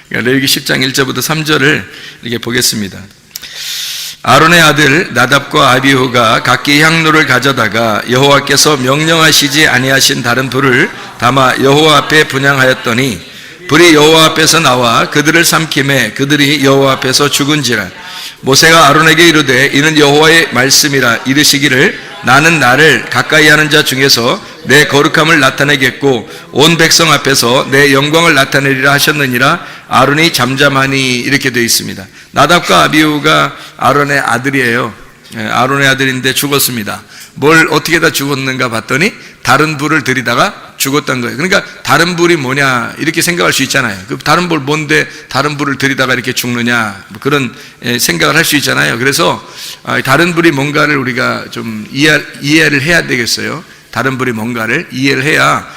그러니까 레위기 10장 1절부터 3절을 이렇게 보겠습니다. 아론의 아들 나답과 아비후가 각기 향로를 가져다가 여호와께서 명령하시지 아니하신 다른 불을 담아 여호와 앞에 분향하였더니 불이 여호와 앞에서 나와 그들을 삼킴에 그들이 여호와 앞에서 죽은지라. 모세가 아론에게 이르되 이는 여호와의 말씀이라 이르시기를 나는 나를 가까이 하는 자 중에서 내 거룩함을 나타내겠고 온 백성 앞에서 내 영광을 나타내리라 하셨느니라. 아론이 잠잠하니 이렇게 되어 있습니다. 나답과 아비후가 아론의 아들이에요. 아론의 아들인데 죽었습니다. 뭘 어떻게 다 죽었는가 봤더니 다른 불을 들이다가 죽었던 거예요. 그러니까 다른 불이 뭐냐 이렇게 생각할 수 있잖아요. 그 다른 불 뭔데 다른 불을 들이다가 이렇게 죽느냐 뭐 그런 생각을 할 수 있잖아요. 그래서 다른 불이 뭔가를 우리가 좀 이해를 해야 되겠어요. 다른 불이 뭔가를 이해를 해야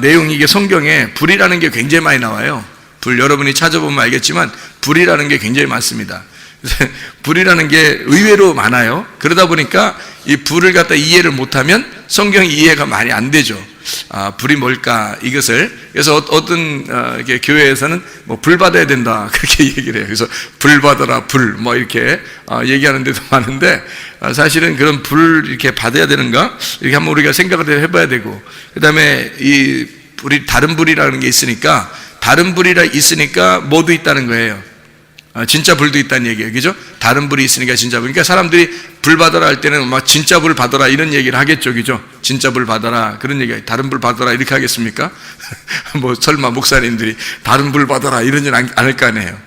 내용이 이게 성경에 불이라는 게 굉장히 많이 나와요. 불 여러분이 찾아보면 알겠지만 불이라는 게 굉장히 많습니다. 불이라는 게 의외로 많아요. 그러다 보니까 이 불을 갖다 이해를 못하면 성경 이해가 많이 안 되죠. 불이 뭘까 이것을. 그래서 어떤 이렇게 교회에서는 뭐 불 받아야 된다 그렇게 얘기를 해요. 그래서 불 받아라 불 뭐 이렇게 얘기하는 데도 많은데 사실은 그런 불 이렇게 받아야 되는가 이렇게 한번 우리가 생각을 해봐야 되고, 그 다음에 이 불이 다른 불이라는 게 있으니까 다른 불이라 있으니까 뭐도 있다는 거예요. 진짜 불도 있다는 얘기예요. 그죠? 다른 불이 있으니까 진짜 불. 그러니까 사람들이 불 받아라 할 때는 막 진짜 불 받아라 이런 얘기를 하겠죠. 그죠? 진짜 불 받아라. 그런 얘기, 다른 불 받아라 이렇게 하겠습니까? 뭐 설마 목사님들이 다른 불 받아라 이러진 않을 거 아니에요.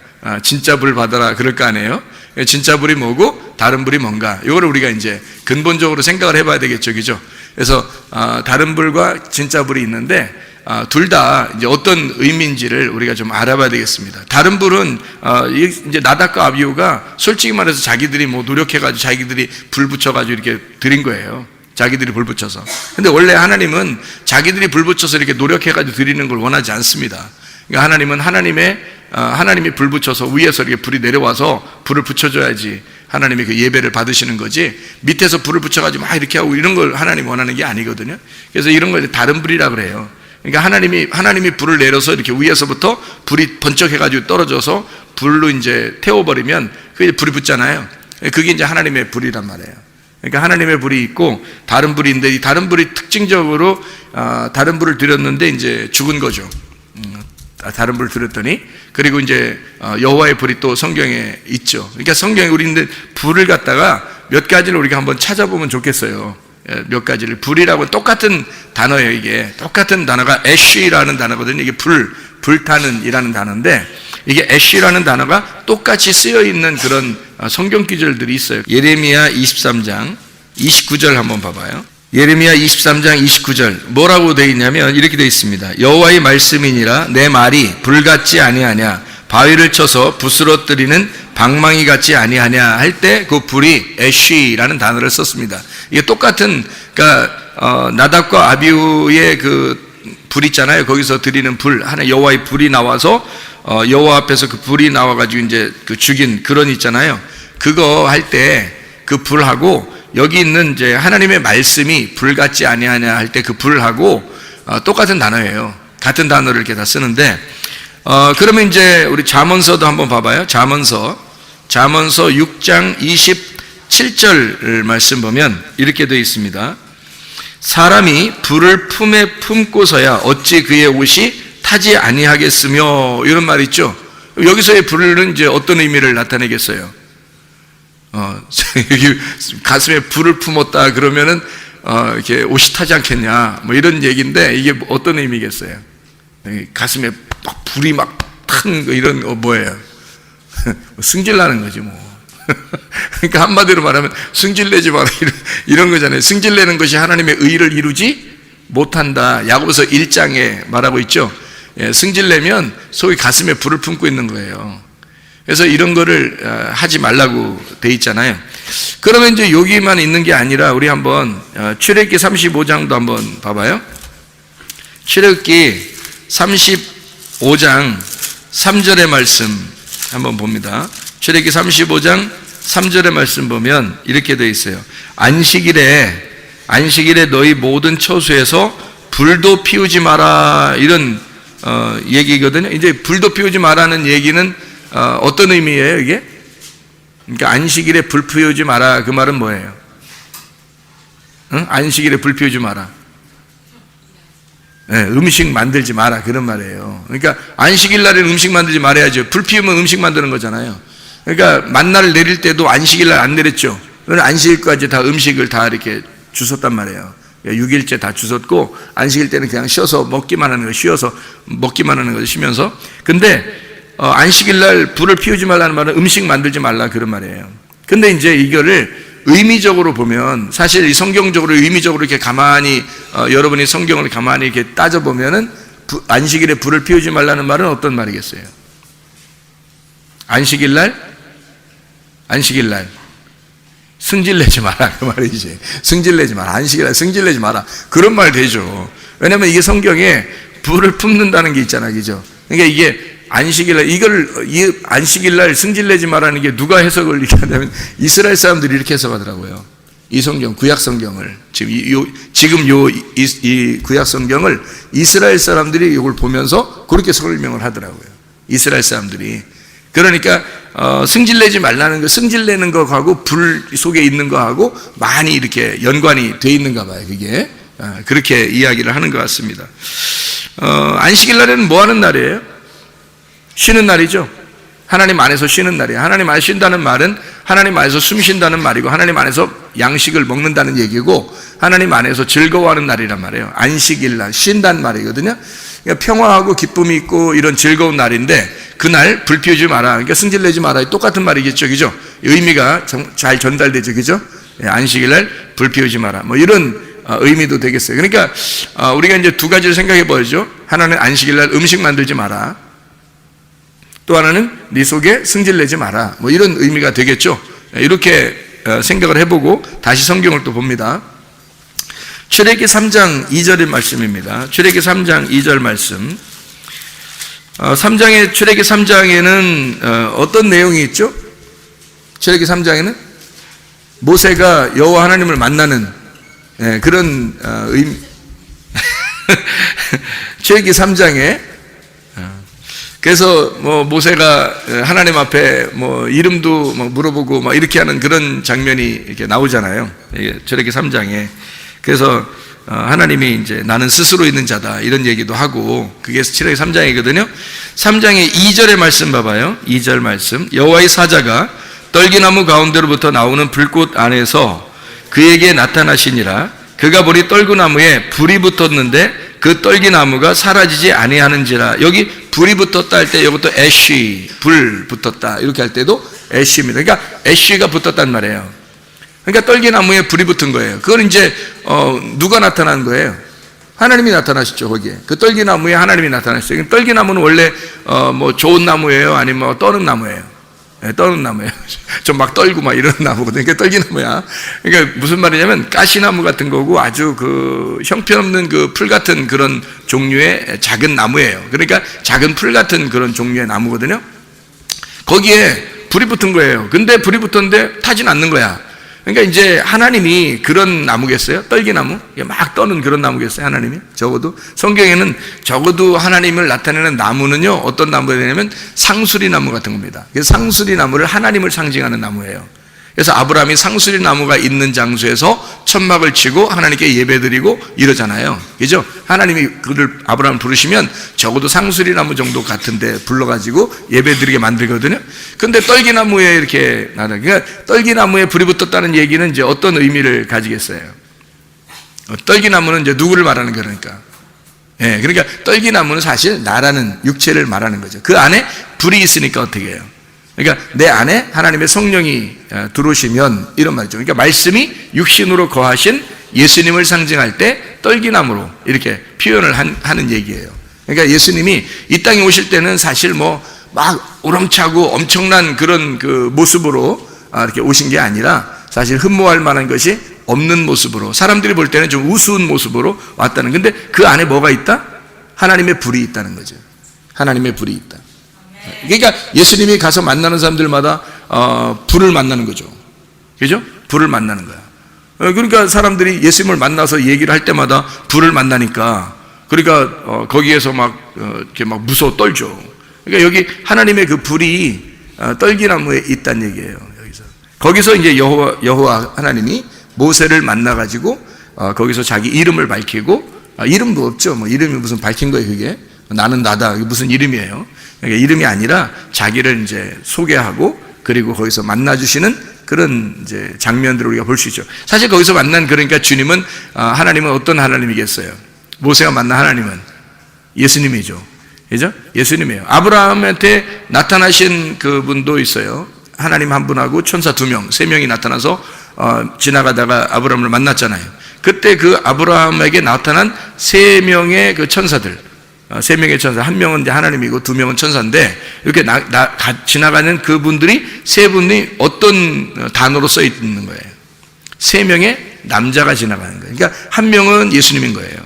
진짜 불 받아라 그럴 거 아니에요. 진짜 불이 뭐고 다른 불이 뭔가. 이거를 우리가 이제 근본적으로 생각을 해봐야 되겠죠. 그죠? 그래서 다른 불과 진짜 불이 있는데 둘 다 이제 어떤 의미인지를 우리가 좀 알아봐야 되겠습니다. 다른 불은 이제 나답과 아비후가 솔직히 말해서 자기들이 뭐 노력해가지고 자기들이 불 붙여가지고 이렇게 드린 거예요. 자기들이 불 붙여서. 근데 원래 하나님은 자기들이 불 붙여서 이렇게 노력해가지고 드리는 걸 원하지 않습니다. 그러니까 하나님은 하나님이 불 붙여서 위에서 이렇게 불이 내려와서 불을 붙여줘야지 하나님이 그 예배를 받으시는 거지, 밑에서 불을 붙여가지고 막 이렇게 하고 이런 걸 하나님이 원하는 게 아니거든요. 그래서 이런 걸 다른 불이라 그래요. 그러니까 하나님이 불을 내려서 이렇게 위에서부터 불이 번쩍해가지고 떨어져서 불로 이제 태워버리면 그게 불이 붙잖아요. 그게 이제 하나님의 불이란 말이에요. 그러니까 하나님의 불이 있고 다른 불이 있는데 이 다른 불이 특징적으로 다른 불을 드렸는데 이제 죽은 거죠. 다른 불을 드렸더니, 그리고 이제 여호와의 불이 또 성경에 있죠. 그러니까 성경에 우리는 불을 갖다가 몇 가지를 우리가 한번 찾아보면 좋겠어요. 몇 가지를. 불이라고 똑같은 단어예요. 이게 똑같은 단어가 애쉬라는 단어거든요. 이게 불타는 이라는 단어인데, 이게 애쉬라는 단어가 똑같이 쓰여 있는 그런 성경 구절들이 있어요. 예레미야 23장 29절 한번 봐봐요. 예레미야 23장 29절 뭐라고 되어 있냐면 이렇게 되어 있습니다. 여호와의 말씀이니라 내 말이 불같지 아니하냐, 바위를 쳐서 부스러뜨리는 방망이 같지 아니하냐 할 때 그 불이 애쉬라는 단어를 썼습니다. 이게 똑같은, 그러니까 나답과 아비후의 그 불 있잖아요. 거기서 드리는 불, 하나 여호와의 불이 나와서 여호와 앞에서 그 불이 나와가지고 이제 그 죽인 그런 있잖아요. 그거 할 때 그 불하고 여기 있는 이제 하나님의 말씀이 불같지 아니하냐 할 때 그 불하고 똑같은 단어예요. 같은 단어를 이렇게 다 쓰는데, 그러면 이제 우리 잠언서도 한번 봐봐요. 잠언서 6장 27절 말씀 보면 이렇게 되어 있습니다. 사람이 불을 품에 품고서야 어찌 그의 옷이 타지 아니하겠으며, 이런 말 있죠. 여기서의 불은 이제 어떤 의미를 나타내겠어요? 여기 가슴에 불을 품었다 그러면은 이렇게 옷이 타지 않겠냐 뭐 이런 얘기인데, 이게 어떤 의미겠어요? 가슴에 막 불이 막 탄 거 이런 뭐예요? 승질나는 거지 뭐. 그러니까 한마디로 말하면 승질내지 마라 이런 거잖아요. 승질내는 것이 하나님의 의를 이루지 못한다. 야고보서 1장에 말하고 있죠. 승질내면 속이 가슴에 불을 품고 있는 거예요. 그래서 이런 거를 하지 말라고 돼 있잖아요. 그러면 이제 여기만 있는 게 아니라 우리 한번 출애굽기 35장도 한번 봐봐요. 출애굽기 35장 3절의 말씀 한번 봅니다. 출애굽기 35장 3절의 말씀 보면 이렇게 되어 있어요. 안식일에 너희 모든 처소에서 불도 피우지 마라, 이런 얘기거든요. 이제 불도 피우지 마라는 얘기는 어떤 의미예요, 이게? 그러니까 안식일에 불 피우지 마라. 그 말은 뭐예요? 응? 안식일에 불 피우지 마라. 네, 음식 만들지 마라. 그런 말이에요. 그러니까 안식일 날에는 음식 만들지 말아야죠. 불 피우면 음식 만드는 거잖아요. 그러니까 만나를 내릴 때도 안식일 날 안 내렸죠. 그러나 안식일까지 다 음식을 다 이렇게 주웠단 말이에요. 6일째 다 주웠고, 안식일 때는 그냥 쉬어서 먹기만 하는 거, 쉬어서 먹기만 하는 거죠, 쉬면서. 근데 안식일 날 불을 피우지 말라는 말은 음식 만들지 말라, 그런 말이에요. 근데 이제 이거를 의미적으로 보면, 사실 이 성경적으로 의미적으로 이렇게 가만히 여러분이 성경을 가만히 이렇게 따져보면은 안식일에 불을 피우지 말라는 말은 어떤 말이겠어요? 안식일 날 승질내지 마라, 그 말이지. 승질내지 마라. 안식일 날 승질내지 마라. 그런 말 되죠. 왜냐면 이게 성경에 불을 품는다는 게 있잖아, 그죠? 그러니까 이게 안식일 날, 이 안식일 날 승질내지 마라는 게 누가 해석을 이렇게 하냐면 이스라엘 사람들이 이렇게 해석하더라고요. 이 성경, 구약 성경을. 지금 이 구약 성경을 이스라엘 사람들이 이걸 보면서 그렇게 설명을 하더라고요. 이스라엘 사람들이. 그러니까 승질내지 말라는 거, 승질내는 거하고 불 속에 있는 거하고 많이 이렇게 연관이 돼 있는가 봐요, 그게. 그렇게 이야기를 하는 것 같습니다. 안식일 날에는 뭐 하는 날이에요? 쉬는 날이죠. 하나님 안에서 쉬는 날이에요. 하나님 안에서 쉰다는 말은 하나님 안에서 숨 쉰다는 말이고, 하나님 안에서 양식을 먹는다는 얘기고, 하나님 안에서 즐거워하는 날이란 말이에요. 안식일 날, 쉰다는 말이거든요. 그러니까 평화하고 기쁨이 있고 이런 즐거운 날인데, 그날 불 피우지 마라, 그러니까 승질내지 마라, 똑같은 말이겠죠, 그죠? 의미가 잘 전달되죠, 그죠? 안식일 날 불 피우지 마라, 뭐 이런 의미도 되겠어요. 그러니까 우리가 이제 두 가지를 생각해 보죠. 하나는 안식일 날 음식 만들지 마라, 또 하나는 네 속에 승질내지 마라, 뭐 이런 의미가 되겠죠. 이렇게 생각을 해보고 다시 성경을 또 봅니다. 출애기 3장 2절의 말씀입니다. 출애기 3장 2절 말씀. 출애기 3장에는 어떤 내용이 있죠? 출애기 3장에는 모세가 여호와 하나님을 만나는 그런 의미. 출애기 3장에 그래서 뭐 모세가 하나님 앞에 뭐 이름도 뭐 물어보고 막 이렇게 하는 그런 장면이 이렇게 나오잖아요. 출애기 3장에. 그래서 하나님이 이제 나는 스스로 있는 자다 이런 얘기도 하고, 그게 출애기 3장이거든요. 3장의 2절의 말씀 봐봐요. 2절 말씀. 여호와의 사자가 떨기나무 가운데로부터 나오는 불꽃 안에서 그에게 나타나시니라. 그가 보니 떨구나무에 불이 붙었는데 그 떨기나무가 사라지지 아니하는지라. 여기 불이 붙었다 할 때 이것도 애쉬, 불 붙었다 이렇게 할 때도 애쉬입니다. 그러니까 애쉬가 붙었단 말이에요. 그러니까 떨기나무에 불이 붙은 거예요. 그건 이제 누가 나타난 거예요? 하나님이 나타나셨죠, 거기에. 그 떨기나무에 하나님이 나타나셨어요. 떨기나무는 원래 뭐 좋은 나무예요, 아니면 뭐 떠는 나무예요? 네, 떠는 나무예요. 좀 막 떨고 막 이런 나무거든요. 그러니까 떨기나무야. 그러니까 무슨 말이냐면 가시나무 같은 거고, 아주 그 형편없는 그 풀 같은 그런 종류의 작은 나무예요. 그러니까 작은 풀 같은 그런 종류의 나무거든요. 거기에 불이 붙은 거예요. 근데 불이 붙었는데 타진 않는 거야. 그러니까 이제 하나님이 그런 나무겠어요? 떨기나무? 막 떠는 그런 나무겠어요? 하나님이? 적어도 성경에는 적어도 하나님을 나타내는 나무는요, 어떤 나무가 되냐면 상수리 나무 같은 겁니다. 그래서 상수리 나무를 하나님을 상징하는 나무예요. 그래서 아브라함이 상수리 나무가 있는 장소에서 천막을 치고 하나님께 예배드리고 이러잖아요, 그죠? 하나님이 그를 아브라함을 부르시면 적어도 상수리 나무 정도 같은데 불러가지고 예배드리게 만들거든요. 근데 떨기나무에 이렇게 그러니까 떨기나무에 불이 붙었다는 얘기는 이제 어떤 의미를 가지겠어요? 떨기나무는 이제 누구를 말하는 거니까? 예, 그러니까 떨기나무는 사실 나라는 육체를 말하는 거죠. 그 안에 불이 있으니까 어떻게 해요? 그러니까 내 안에 하나님의 성령이 들어오시면 이런 말이죠. 그러니까 말씀이 육신으로 거하신 예수님을 상징할 때 떨기나무로 이렇게 표현을 하는 얘기예요. 그러니까 예수님이 이 땅에 오실 때는 사실 뭐 막 우렁차고 엄청난 그런 그 모습으로 이렇게 오신 게 아니라 사실 흠모할 만한 것이 없는 모습으로, 사람들이 볼 때는 좀 우스운 모습으로 왔다는. 근데 그 안에 뭐가 있다? 하나님의 불이 있다는 거죠. 하나님의 불이 있다. 그러니까 예수님이 가서 만나는 사람들마다 불을 만나는 거죠, 그죠? 불을 만나는 거야. 그러니까 사람들이 예수님을 만나서 얘기를 할 때마다 불을 만나니까 그러니까 거기에서 이렇게 막 무서워 떨죠. 그러니까 여기 하나님의 그 불이 떨기나무에 있다는 얘기예요. 거기서 이제 여호와 하나님이 모세를 만나가지고 거기서 자기 이름을 밝히고, 이름도 없죠. 뭐 이름이 무슨 밝힌 거예요, 그게. 나는 나다. 이게 무슨 이름이에요? 그러니까 이름이 아니라 자기를 이제 소개하고, 그리고 거기서 만나주시는 그런 이제 장면들을 우리가 볼 수 있죠. 사실 거기서 만난, 그러니까 주님은, 하나님은 어떤 하나님이겠어요? 모세가 만난 하나님은 예수님이죠. 그죠? 예수님이에요. 아브라함한테 나타나신 그분도 있어요. 하나님 한 분하고 천사 2명, 3명이 나타나서 지나가다가 아브라함을 만났잖아요. 그때 그 아브라함에게 나타난 3명의 그 천사들, 3명의 천사, 1명은 이제 하나님이고 2명은 천사인데, 이렇게 지나가는 그분들이 3분이 어떤 단어로 써 있는 거예요? 3명의 남자가 지나가는 거예요. 그러니까 1명은 예수님인 거예요.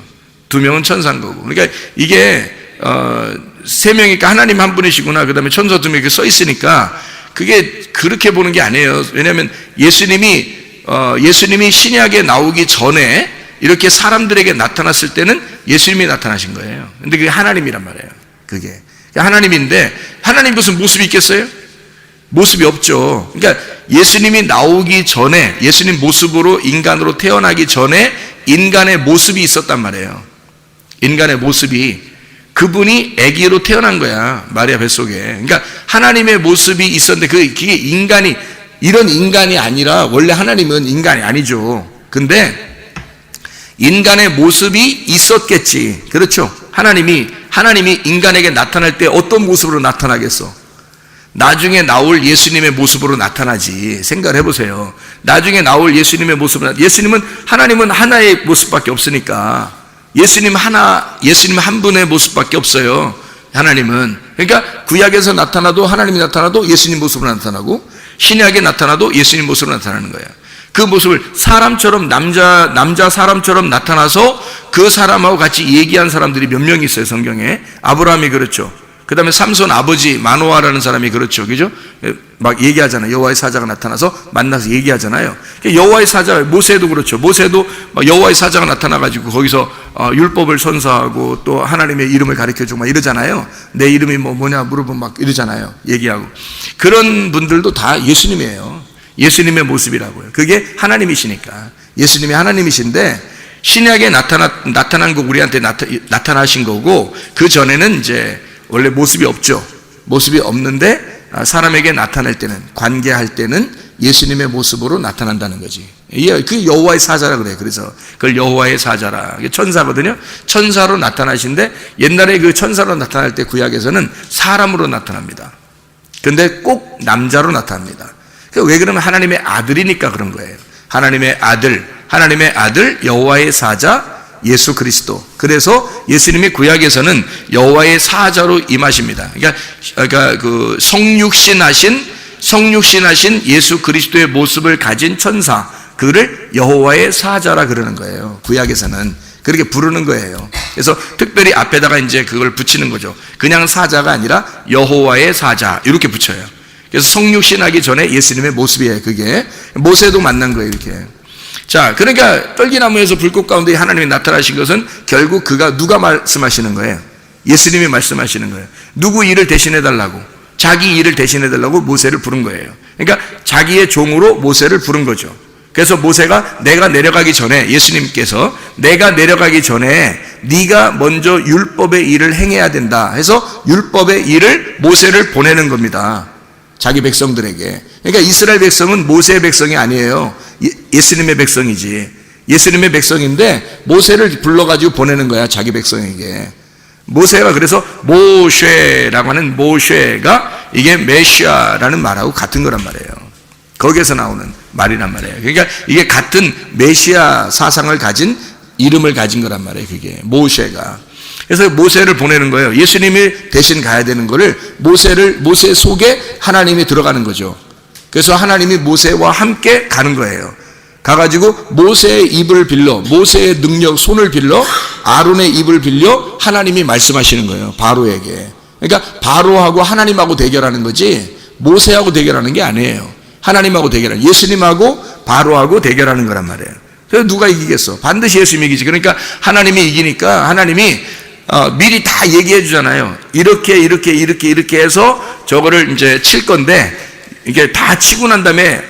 2명은 천사인 거고. 그러니까 이게 3명이니까 하나님 한 분이시구나, 그 다음에 천사 2명이 이렇게 써 있으니까 그게 그렇게 보는 게 아니에요. 왜냐하면 예수님이 신약에 나오기 전에 이렇게 사람들에게 나타났을 때는 예수님이 나타나신 거예요. 근데 그게 하나님이란 말이에요. 그게 하나님인데, 하나님 무슨 모습이 있겠어요? 모습이 없죠. 그러니까 예수님이 나오기 전에, 예수님 모습으로 인간으로 태어나기 전에 인간의 모습이 있었단 말이에요. 인간의 모습이, 그분이 아기로 태어난 거야, 마리아 뱃속에. 그러니까 하나님의 모습이 있었는데 그게 인간이, 이런 인간이 아니라, 원래 하나님은 인간이 아니죠. 근데 인간의 모습이 있었겠지. 그렇죠? 하나님이 인간에게 나타날 때 어떤 모습으로 나타나겠어? 나중에 나올 예수님의 모습으로 나타나지. 생각을 해보세요. 나중에 나올 예수님의 모습은, 하나님은 하나의 모습밖에 없으니까, 예수님 한 분의 모습밖에 없어요. 하나님은. 그러니까 구약에서 나타나도, 하나님이 나타나도 예수님 모습으로 나타나고, 신약에 나타나도 예수님 모습으로 나타나는 거예요. 그 모습을 사람처럼, 남자 사람처럼 나타나서 그 사람하고 같이 얘기한 사람들이 몇 명 있어요, 성경에. 아브라함이 그렇죠. 그 다음에 삼손 아버지 마노아라는 사람이 그렇죠. 그죠? 막 얘기하잖아요. 여호와의 사자가 나타나서 만나서 얘기하잖아요. 여호와의 사자, 모세도 그렇죠. 모세도 여호와의 사자가 나타나가지고 거기서 율법을 선서하고 또 하나님의 이름을 가르쳐주고 막 이러잖아요. 내 이름이 뭐냐 물어보면 막 이러잖아요. 얘기하고. 그런 분들도 다 예수님이에요. 예수님의 모습이라고요. 그게 하나님이시니까. 예수님이 하나님이신데, 신약에 나타난 거 우리한테 나타나신 거고, 그 전에는 이제 원래 모습이 없죠. 모습이 없는데 사람에게 나타날 때는, 관계할 때는 예수님의 모습으로 나타난다는 거지. 그 여호와의 사자라 그래요. 그래서 그걸 여호와의 사자라. 천사거든요. 천사로 나타나신데, 옛날에 그 천사로 나타날 때 구약에서는 사람으로 나타납니다. 근데 꼭 남자로 나타납니다. 왜 그러면 하나님의 아들이니까 그런 거예요. 하나님의 아들 여호와의 사자 예수 그리스도. 그래서 예수님이 구약에서는 여호와의 사자로 임하십니다. 그러니까 그 성육신하신 예수 그리스도의 모습을 가진 천사, 그를 여호와의 사자라 그러는 거예요. 구약에서는 그렇게 부르는 거예요. 그래서 특별히 앞에다가 이제 그걸 붙이는 거죠. 그냥 사자가 아니라 여호와의 사자 이렇게 붙여요. 그래서 성육신하기 전에 예수님의 모습이에요. 그게 모세도 만난 거예요, 이렇게. 자, 그러니까 떨기나무에서 불꽃 가운데 하나님이 나타나신 것은 결국 누가 말씀하시는 거예요? 예수님이 말씀하시는 거예요. 누구 일을 대신해달라고? 자기 일을 대신해달라고 모세를 부른 거예요. 그러니까 자기의 종으로 모세를 부른 거죠. 그래서 모세가 내가 내려가기 전에, 예수님께서 내가 내려가기 전에 네가 먼저 율법의 일을 행해야 된다 해서 율법의 일을 모세를 보내는 겁니다. 자기 백성들에게. 그러니까 이스라엘 백성은 모세의 백성이 아니에요. 예수님의 백성이지. 예수님의 백성인데 모세를 불러가지고 보내는 거야, 자기 백성에게. 모세가 그래서 모쉐라고 하는 모쉐가 이게 메시아라는 말하고 같은 거란 말이에요. 거기에서 나오는 말이란 말이에요. 그러니까 이게 같은 메시아 사상을 가진, 이름을 가진 거란 말이에요, 그게. 모쉐가. 그래서 모세를 보내는 거예요. 예수님이 대신 가야 되는 거를 모세 속에 하나님이 들어가는 거죠. 그래서 하나님이 모세와 함께 가는 거예요. 가가지고 모세의 입을 빌려, 모세의 능력, 손을 빌려, 아론의 입을 빌려 하나님이 말씀하시는 거예요, 바로에게. 그러니까 바로하고 하나님하고 대결하는 거지 모세하고 대결하는 게 아니에요. 하나님하고 대결하는, 예수님하고 바로하고 대결하는 거란 말이에요. 그래서 누가 이기겠어? 반드시 예수님이 이기지. 그러니까 하나님이 이기니까 하나님이 미리 다 얘기해 주잖아요. 이렇게 해서 저거를 이제 칠 건데, 이게 다 치고 난 다음에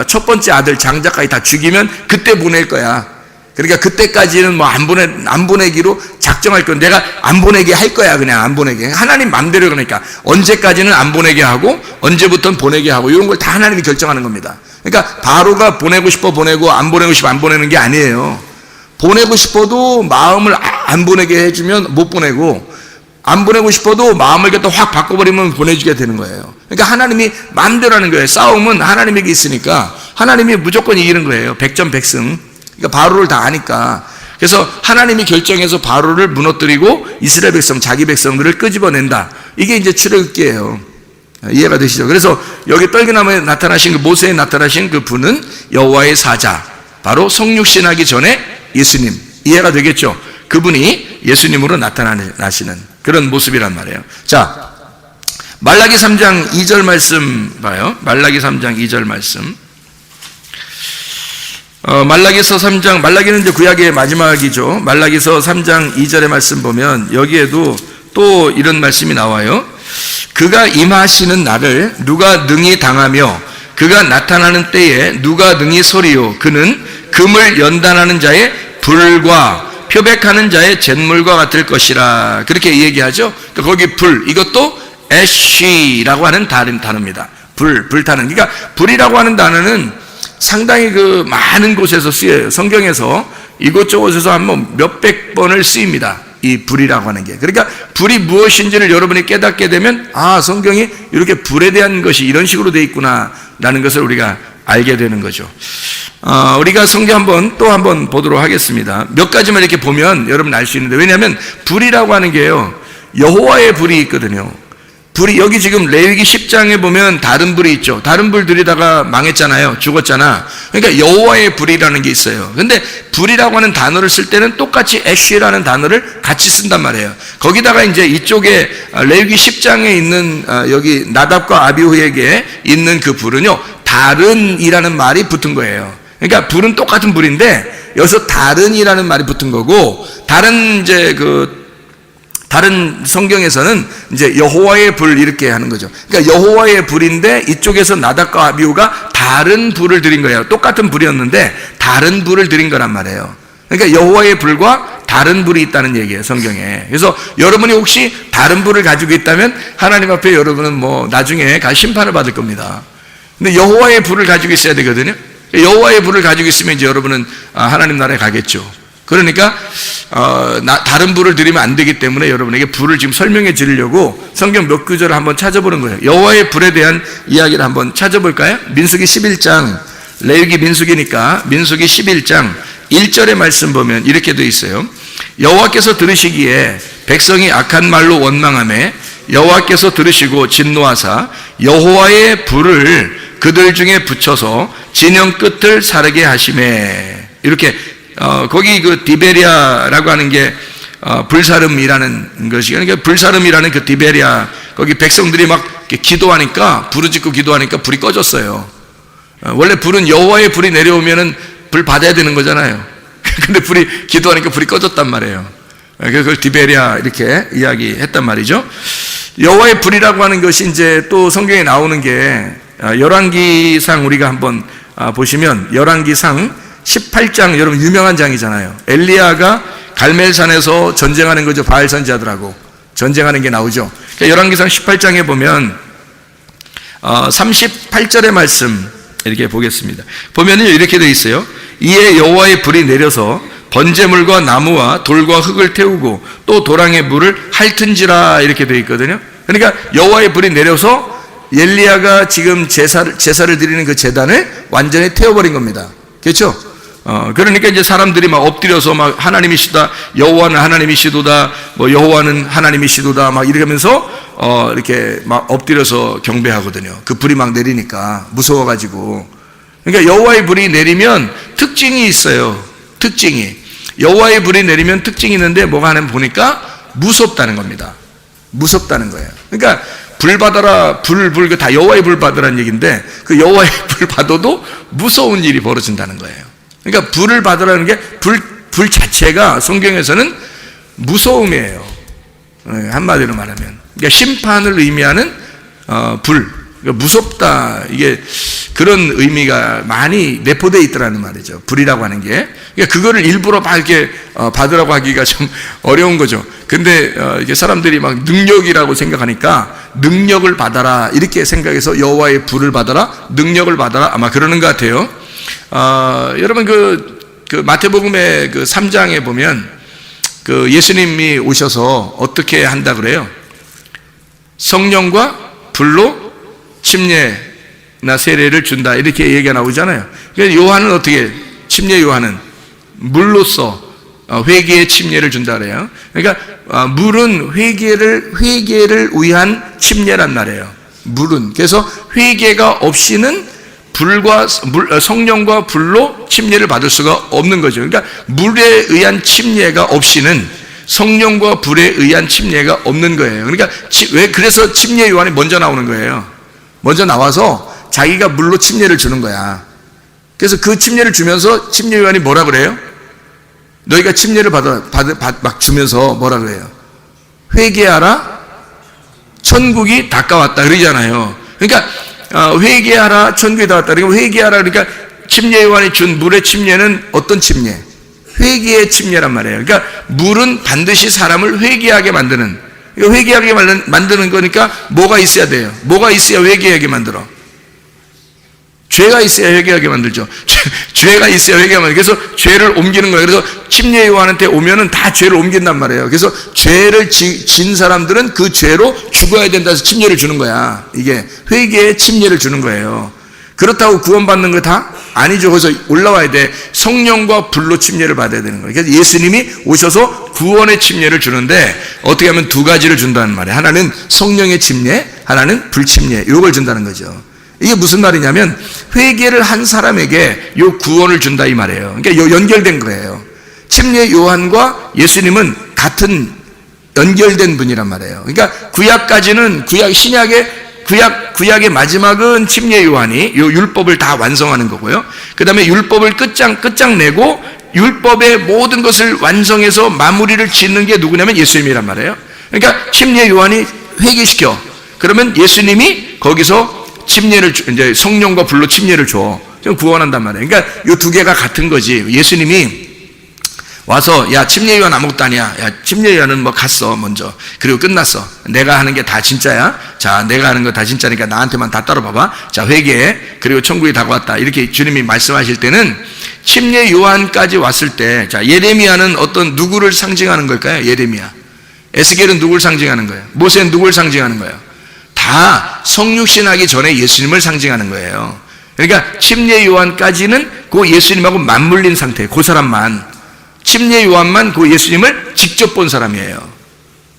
첫 번째 아들 장자까지 다 죽이면 그때 보낼 거야. 그러니까 그때까지는 뭐 안 보내기로 작정할 건, 내가 안 보내게 할 거야. 그냥 안 보내게. 하나님 맘대로. 그러니까 언제까지는 안 보내게 하고 언제부터는 보내게 하고, 이런 걸 다 하나님이 결정하는 겁니다. 그러니까 바로가 보내고 싶어 보내고 안 보내고 싶어 안 보내는 게 아니에요. 보내고 싶어도 마음을 안 보내게 해주면 못 보내고, 안 보내고 싶어도 마음을 갖다 확 바꿔버리면 보내주게 되는 거예요. 그러니까 하나님이 마음대로 하는 거예요. 싸움은 하나님에게 있으니까 하나님이 무조건 이기는 거예요. 백전백승. 그러니까 바로를 다 아니까. 그래서 하나님이 결정해서 바로를 무너뜨리고 이스라엘 백성, 자기 백성들을 끄집어낸다. 이게 이제 출애굽기예요. 이해가 되시죠? 그래서 여기 떨기나무에 나타나신 그 모세에 나타나신 그 분은 여호와의 사자, 바로 성육신하기 전에 예수님. 이해가 되겠죠? 그분이 예수님으로 나타나시는 그런 모습이란 말이에요. 자, 말라기 3장 2절 말씀 봐요. 말라기 3장 2절 말씀. 말라기서 3장, 말라기는 이제 구약의 마지막이죠. 말라기서 3장 2절의 말씀 보면 여기에도 또 이런 말씀이 나와요. 그가 임하시는 날을 누가 능히 당하며 그가 나타나는 때에 누가 능히 서리요. 그는 금을 연단하는 자의 불과 표백하는 자의 잿물과 같을 것이라. 그렇게 얘기하죠. 거기 불, 이것도 애쉬라고 하는 단어입니다. 불타는. 그러니까 불이라고 하는 단어는 상당히 그 많은 곳에서 쓰여요. 성경에서 이곳저곳에서 한번 몇백 번을 쓰입니다. 이 불이라고 하는 게. 그러니까 불이 무엇인지를 여러분이 깨닫게 되면, 아, 성경이 이렇게 불에 대한 것이 이런 식으로 되어 있구나 라는 것을 우리가 알게 되는 거죠. 우리가 성경 또 한번 보도록 하겠습니다. 몇 가지만 이렇게 보면 여러분 알 수 있는데, 왜냐하면 불이라고 하는 게요, 여호와의 불이 있거든요. 불이, 여기 지금 레위기 10장에 보면 다른 불이 있죠. 다른 불 들이다가 망했잖아요. 죽었잖아. 그러니까 여호와의 불이라는 게 있어요. 근데 불이라고 하는 단어를 쓸 때는 똑같이 애쉬라는 단어를 같이 쓴단 말이에요. 거기다가 이제 이쪽에 레위기 10장에 있는 여기 나답과 아비후에게 있는 그 불은요, 다른이라는 말이 붙은 거예요. 그러니까 불은 똑같은 불인데 여기서 다른이라는 말이 붙은 거고, 다른 성경에서는 이제 여호와의 불 이렇게 하는 거죠. 그러니까 여호와의 불인데 이쪽에서 나답과 아비후가 다른 불을 드린 거예요. 똑같은 불이었는데 다른 불을 드린 거란 말이에요. 그러니까 여호와의 불과 다른 불이 있다는 얘기예요, 성경에. 그래서 여러분이 혹시 다른 불을 가지고 있다면 하나님 앞에 여러분은 뭐 나중에 심판을 받을 겁니다. 근데 여호와의 불을 가지고 있어야 되거든요. 여호와의 불을 가지고 있으면 이제 여러분은 하나님 나라에 가겠죠. 그러니까 다른 불을 드리면 안 되기 때문에 여러분에게 불을 지금 설명해 드리려고 성경 몇 구절을 한번 찾아보는 거예요. 여호와의 불에 대한 이야기를 한번 찾아볼까요? 민수기 11장, 레위기 민수기니까 민수기 11장 1절의 말씀 보면 이렇게 되어 있어요. 여호와께서 들으시기에 백성이 악한 말로 원망하며 여호와께서 들으시고 진노하사 여호와의 불을 그들 중에 붙여서 진영 끝을 사르게 하시매. 이렇게 거기 그 디베리아라고 하는 게 불사름이라는 것이, 그러니까 불사름이라는 그 디베리아, 거기 백성들이 막 기도하니까, 부르짖고 기도하니까 불이 꺼졌어요. 원래 불은 여호와의 불이 내려오면은 불 받아야 되는 거잖아요. 근데 기도하니까 불이 꺼졌단 말이에요. 그래서 그걸 디베리아 이렇게 이야기했단 말이죠. 여호와의 불이라고 하는 것이 이제 또 성경에 나오는 게 열왕기상 우리가 한번 보시면 열왕기상 18장, 여러분 유명한 장이잖아요. 엘리야가 갈멜산에서 전쟁하는 거죠. 바알 선지자들하고 전쟁하는 게 나오죠. 그러니까 열왕기상 18장에 보면 38절의 말씀 이렇게 보겠습니다. 보면은 이렇게 되어 있어요. 이에 여호와의 불이 내려서 번제물과 나무와 돌과 흙을 태우고 또 도랑의 물을 핥은지라, 이렇게 되어 있거든요. 그러니까 여호와의 불이 내려서 엘리야가 지금 제사를 드리는 그 제단을 완전히 태워버린 겁니다. 그렇죠? 그러니까 이제 사람들이 막 엎드려서 막 하나님이시다, 여호와는 하나님이시도다, 뭐 여호와는 하나님이시도다, 막 이러면서 이렇게 막 엎드려서 경배하거든요. 그 불이 막 내리니까 무서워가지고. 그러니까 여호와의 불이 내리면 특징이 있어요. 특징이. 여호와의 불이 내리면 특징이 있는데 뭐가 하냐면 보니까 무섭다는 겁니다. 무섭다는 거예요. 그러니까 불 받아라, 불 그 다 여호와의 불 받으라는 얘기인데, 그 여호와의 불 받아도 무서운 일이 벌어진다는 거예요. 그러니까 불을 받으라는 게 불 자체가 성경에서는 무서움이에요. 한마디로 말하면. 그러니까 심판을 의미하는 불. 그러니까 무섭다. 이게 그런 의미가 많이 내포되어 있더라는 말이죠. 불이라고 하는 게. 그러니까 그거를 일부러 막 이렇게 받으라고 하기가 좀 어려운 거죠. 근데 이게 사람들이 막 능력이라고 생각하니까 능력을 받아라 이렇게 생각해서 여호와의 불을 받아라, 능력을 받아라 아마 그러는 것 같아요. 여러분 그 마태복음의 그 3장에 보면 그 예수님이 오셔서 어떻게 한다 그래요? 성령과 불로 침례나 세례를 준다 이렇게 얘기가 나오잖아요. 그래서 요한은 어떻게 침례 요한은 물로써 회개의 침례를 준다 그래요. 그러니까 물은 회개를 위한 침례란 말이에요. 물은 그래서 회개가 없이는 성령과 불로 침례를 받을 수가 없는 거죠. 그러니까 물에 의한 침례가 없이는 성령과 불에 의한 침례가 없는 거예요. 그러니까 그래서 침례 요한이 먼저 나오는 거예요. 먼저 나와서 자기가 물로 침례를 주는 거야. 그래서 그 침례를 주면서 침례 요한이 뭐라 그래요? 너희가 침례를 막 주면서 뭐라 그래요? 회개하라, 천국이 가까웠다 그러잖아요. 그러니까 회개하라, 천국이 가까웠다. 그러니까 회개하라 그러니까 침례 요한이 준 물의 침례는 어떤 침례? 회개의 침례란 말이에요. 그러니까 물은 반드시 사람을 회개하게 만드는, 회개하게 만드는 거니까 뭐가 있어야 돼요? 뭐가 있어야 회개하게 만들어? 죄가 있어야 회개하게 만들죠. 죄가 있어야 회개하게 만들죠. 그래서 죄를 옮기는 거예요. 그래서 침례 요한한테 오면은 다 죄를 옮긴단 말이에요. 그래서 죄를 진 사람들은 그 죄로 죽어야 된다 해서 침례를 주는 거야. 이게 회개의 침례를 주는 거예요. 그렇다고 구원받는 거 다? 아니죠. 그래서 올라와야 돼. 성령과 불로 침례를 받아야 되는 거예요. 그래서 예수님이 오셔서 구원의 침례를 주는데 어떻게 하면 두 가지를 준다는 말이에요. 하나는 성령의 침례, 하나는 불침례. 이걸 준다는 거죠. 이게 무슨 말이냐면 회개를 한 사람에게 요 구원을 준다 이 말이에요. 그러니까 요 연결된 거예요. 침례 요한과 예수님은 같은 연결된 분이란 말이에요. 그러니까 구약까지는 구약의 마지막은 침례 요한이 요 율법을 다 완성하는 거고요. 그 다음에 율법을 끝장내고 율법의 모든 것을 완성해서 마무리를 짓는 게 누구냐면 예수님이란 말이에요. 그러니까 침례 요한이 회개시켜. 그러면 예수님이 거기서 침례를 이제 성령과 불로 침례를 줘. 구원한단 말이에요. 그러니까 이 두 개가 같은 거지. 예수님이 와서 야 침례 요한 아무것도 아니야. 야 침례 요한은 뭐 갔어 먼저. 그리고 끝났어. 내가 하는 게 다 진짜야. 자 내가 하는 거 다 진짜니까 나한테만 다 따라봐봐. 자 회개해. 그리고 천국이 다가왔다. 이렇게 주님이 말씀하실 때는 침례 요한까지 왔을 때 자 예레미야는 어떤 누구를 상징하는 걸까요? 예레미야. 에스겔은 누구를 상징하는 거예요? 모세는 누구를 상징하는 거예요? 다 성육신하기 전에 예수님을 상징하는 거예요. 그러니까 침례 요한까지는 그 예수님하고 맞물린 상태, 그 사람만, 침례 요한만 그 예수님을 직접 본 사람이에요.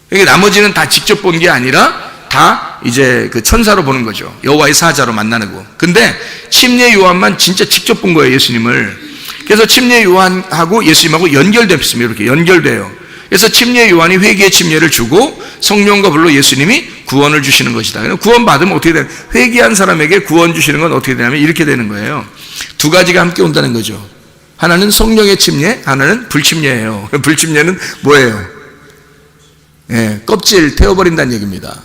그러니까 나머지는 다 직접 본 게 아니라 다 이제 그 천사로 보는 거죠. 여호와의 사자로 만나는 거. 근데 침례 요한만 진짜 직접 본 거예요, 예수님을. 그래서 침례 요한하고 예수님하고 연결됐습니다. 이렇게 연결돼요. 그래서 침례 요한이 회개의 침례를 주고 성령과 불로 예수님이 구원을 주시는 것이다. 구원 받으면 어떻게 되냐? 회개한 사람에게 구원 주시는 건 어떻게 되냐면 이렇게 되는 거예요. 두 가지가 함께 온다는 거죠. 하나는 성령의 침례, 하나는 불침례예요. 불침례는 뭐예요? 예, 껍질 태워버린다는 얘기입니다.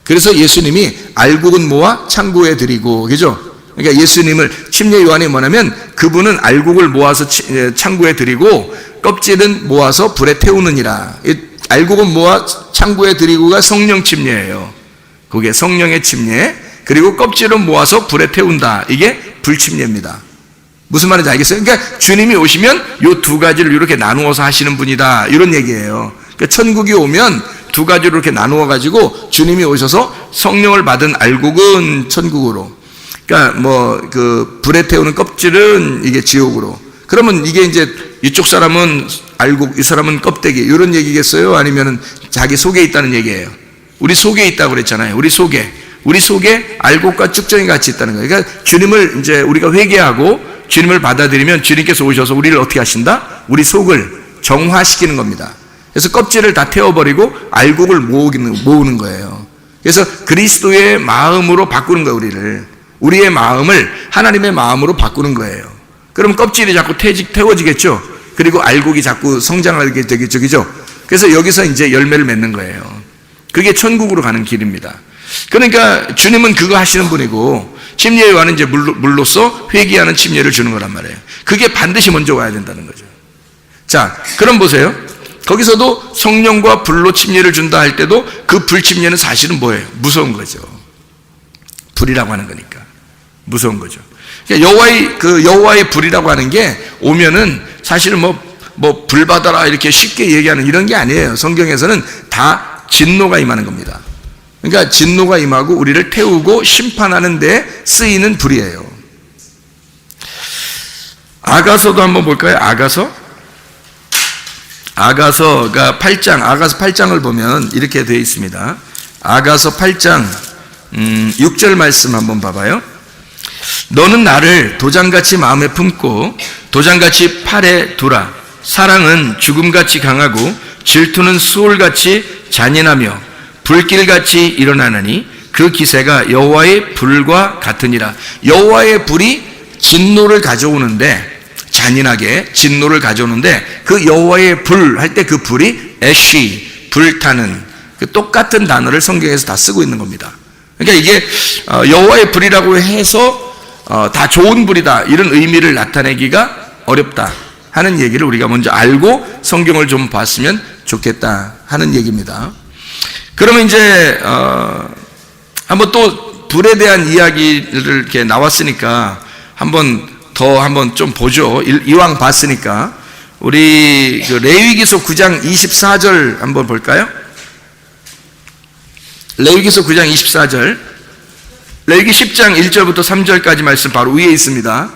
그래서 예수님이 알곡은 모아 창고에 드리고, 그죠? 그러니까 예수님을 침례 요한이 뭐냐면 그분은 알곡을 모아서 창고에 드리고 껍질은 모아서 불에 태우느니라. 알곡은 모아 창고에 드리고가 성령 침례예요. 그게 성령의 침례. 그리고 껍질은 모아서 불에 태운다. 이게 불침례입니다. 무슨 말인지 알겠어요? 그러니까 주님이 오시면 이 두 가지를 이렇게 나누어서 하시는 분이다. 이런 얘기예요. 그러니까 천국이 오면 두 가지로 이렇게 나누어 가지고 주님이 오셔서 성령을 받은 알곡은 천국으로, 그러니까 뭐 그 불에 태우는 껍질은 이게 지옥으로. 그러면 이게 이제 이쪽 사람은 알곡, 이 사람은 껍데기, 이런 얘기겠어요? 아니면은 자기 속에 있다는 얘기예요? 우리 속에 있다고 그랬잖아요. 우리 속에 알곡과 쭉정이 같이 있다는 거예요. 그러니까 주님을 이제 우리가 회개하고 주님을 받아들이면 주님께서 오셔서 우리를 어떻게 하신다? 우리 속을 정화시키는 겁니다. 그래서 껍질을 다 태워버리고 알곡을 모으는 거예요. 그래서 그리스도의 마음으로 바꾸는 거예요, 우리의 마음을 하나님의 마음으로 바꾸는 거예요. 그럼 껍질이 자꾸 태워지겠죠. 그리고 알곡이 자꾸 성장하게 되겠죠. 그죠? 그래서 여기서 이제 열매를 맺는 거예요. 그게 천국으로 가는 길입니다. 그러니까 주님은 그거 하시는 분이고 침례의 요한은 이제 물로써 회개하는 침례를 주는 거란 말이에요. 그게 반드시 먼저 와야 된다는 거죠. 자, 그럼 보세요. 거기서도 성령과 불로 침례를 준다 할 때도 그 불침례는 사실은 뭐예요? 무서운 거죠. 불이라고 하는 거니까. 무서운 거죠. 그러니까 여호와의 불이라고 하는 게 오면은 사실은 뭐 불 받아라 이렇게 쉽게 얘기하는 이런 게 아니에요. 성경에서는 다 진노가 임하는 겁니다. 그러니까 진노가 임하고 우리를 태우고 심판하는 데 쓰이는 불이에요. 아가서도 한번 볼까요? 아가서가 8장, 아가서 8장을 보면 이렇게 되어 있습니다. 아가서 8장 6절 말씀 한번 봐봐요. 너는 나를 도장같이 마음에 품고 도장같이 팔에 두라. 사랑은 죽음같이 강하고 질투는 수월같이 잔인하며 불길같이 일어나느니 그 기세가 여호와의 불과 같으니라. 여호와의 불이 진노를 가져오는데, 잔인하게 진노를 가져오는데 그 여호와의 불 할 때 그 불이 애쉬, 불타는 그 똑같은 단어를 성경에서 다 쓰고 있는 겁니다. 그러니까 이게 여호와의 불이라고 해서 다 좋은 불이다 이런 의미를 나타내기가 어렵다 하는 얘기를 우리가 먼저 알고 성경을 좀 봤으면 좋겠다 하는 얘기입니다. 그러면 이제 한번 또 불에 대한 이야기를 이렇게 나왔으니까 한번 좀 보죠. 이왕 봤으니까 우리 그 레위기서 9장 24절 한번 볼까요? 레위기서 9장 24절, 레위기 10장 1절부터 3절까지 말씀 바로 위에 있습니다.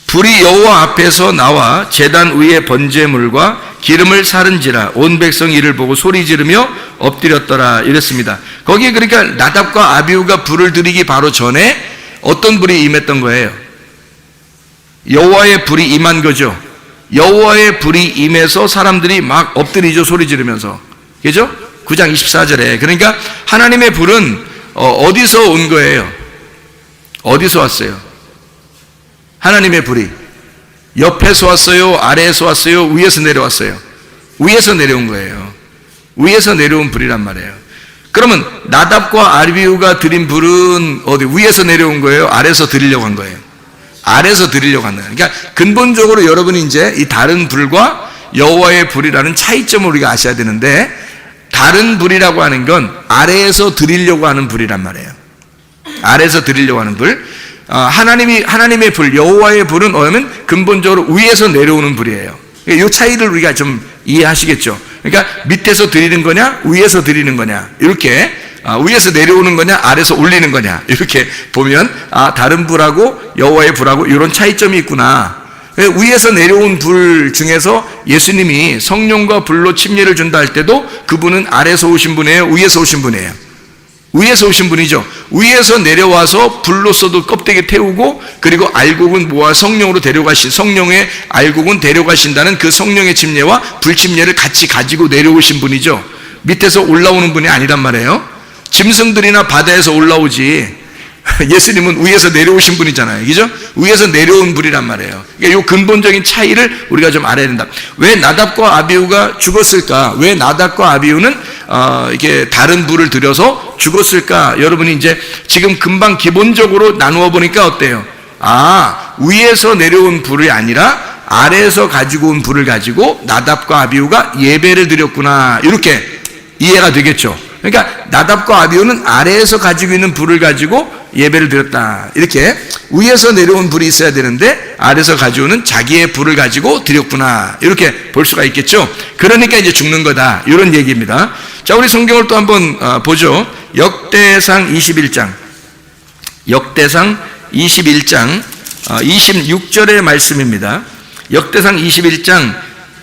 불이 여호와 앞에서 나와 제단 위에 번제물과 기름을 사른지라 온 백성이 이를 보고 소리 지르며 엎드렸더라 이랬습니다. 거기에 그러니까 나답과 아비후가 불을 들이기 바로 전에 어떤 불이 임했던 거예요? 여호와의 불이 임한 거죠. 여호와의 불이 임해서 사람들이 막 엎드리죠. 소리 지르면서. 그죠? 9장 24절에. 그러니까 하나님의 불은 어디서 온 거예요? 어디서 왔어요? 하나님의 불이 옆에서 왔어요? 아래에서 왔어요? 위에서 내려왔어요? 위에서 내려온 거예요. 위에서 내려온 불이란 말이에요. 그러면 나답과 아비후가 드린 불은 어디 위에서 내려온 거예요? 아래에서 드리려고 한 거예요? 아래에서 드리려고 한다. 그러니까 근본적으로 여러분이 이제 이 다른 불과 여호와의 불이라는 차이점을 우리가 아셔야 되는데, 다른 불이라고 하는 건 아래에서 드리려고 하는 불이란 말이에요. 아래에서 드리려고 하는 불. 하나님의 불, 여호와의 불은 뭐냐면 근본적으로 위에서 내려오는 불이에요. 이 차이를 우리가 좀 이해하시겠죠. 그러니까 밑에서 드리는 거냐, 위에서 드리는 거냐, 이렇게 위에서 내려오는 거냐, 아래에서 올리는 거냐, 이렇게 보면 다른 불하고 여호와의 불하고 이런 차이점이 있구나. 위에서 내려온 불 중에서 예수님이 성령과 불로 침례를 준다 할 때도 그분은 아래에서 오신 분이에요, 위에서 오신 분이에요? 위에서 오신 분이죠. 위에서 내려와서 불로서도 껍데기 태우고, 그리고 알곡은 모아 성령으로 데려가신, 성령의 알곡은 데려가신다는 그 성령의 침례와 불침례를 같이 가지고 내려오신 분이죠. 밑에서 올라오는 분이 아니란 말이에요. 짐승들이나 바다에서 올라오지 예수님은 위에서 내려오신 분이잖아요. 그죠? 위에서 내려온 분이란 말이에요. 그러니까 이 근본적인 차이를 우리가 좀 알아야 된다. 왜 나답과 아비후가 죽었을까? 왜 나답과 아비후는 이렇게 다른 불을 들여서 죽었을까? 여러분이 이제 지금 금방 기본적으로 나누어 보니까 어때요? 위에서 내려온 불이 아니라 아래에서 가지고 온 불을 가지고 나답과 아비후가 예배를 드렸구나, 이렇게 이해가 되겠죠. 그러니까 나답과 아비후는 아래에서 가지고 있는 불을 가지고 예배를 드렸다, 이렇게 위에서 내려온 불이 있어야 되는데 아래에서 가져오는 자기의 불을 가지고 드렸구나, 이렇게 볼 수가 있겠죠. 그러니까 이제 죽는 거다, 이런 얘기입니다. 자, 우리 성경을 또 한번 보죠. 역대상 21장 26절의 말씀입니다. 역대상 21장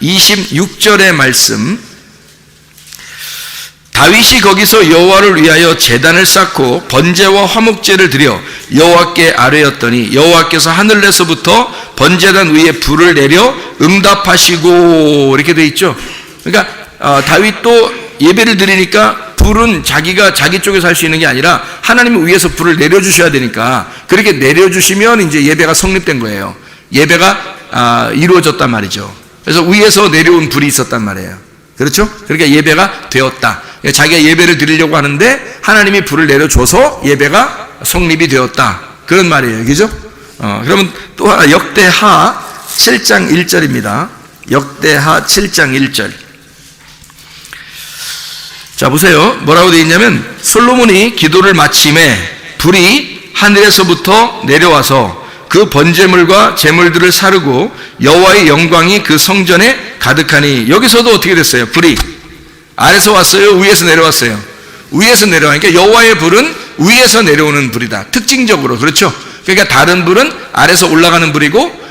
26절의 말씀. 다윗이 거기서 여호와를 위하여 제단을 쌓고 번제와 화목제를 드려 여호와께 아뢰었더니 여호와께서 하늘에서부터 번제단 위에 불을 내려 응답하시고, 이렇게 돼 있죠. 그러니까 다윗도 예배를 드리니까 불은 자기가 자기 쪽에서 할 수 있는 게 아니라 하나님이 위에서 불을 내려주셔야 되니까, 그렇게 내려주시면 이제 예배가 성립된 거예요. 예배가 이루어졌단 말이죠. 그래서 위에서 내려온 불이 있었단 말이에요. 그렇죠? 그러니까 예배가 되었다. 자기가 예배를 드리려고 하는데 하나님이 불을 내려줘서 예배가 성립이 되었다. 그런 말이에요. 그죠? 그러면 또 하나 역대하 7장 1절입니다. 역대하 7장 1절. 자, 보세요. 뭐라고 되어 있냐면, 솔로몬이 기도를 마침에 불이 하늘에서부터 내려와서 그 번제물과 제물들을 사르고 여호와의 영광이 그 성전에 가득하니. 여기서도 어떻게 됐어요? 불이 아래서 왔어요? 위에서 내려왔어요? 위에서 내려가니까 여호와의 불은 위에서 내려오는 불이다. 특징적으로. 그렇죠? 그러니까 다른 불은 아래서 올라가는 불이고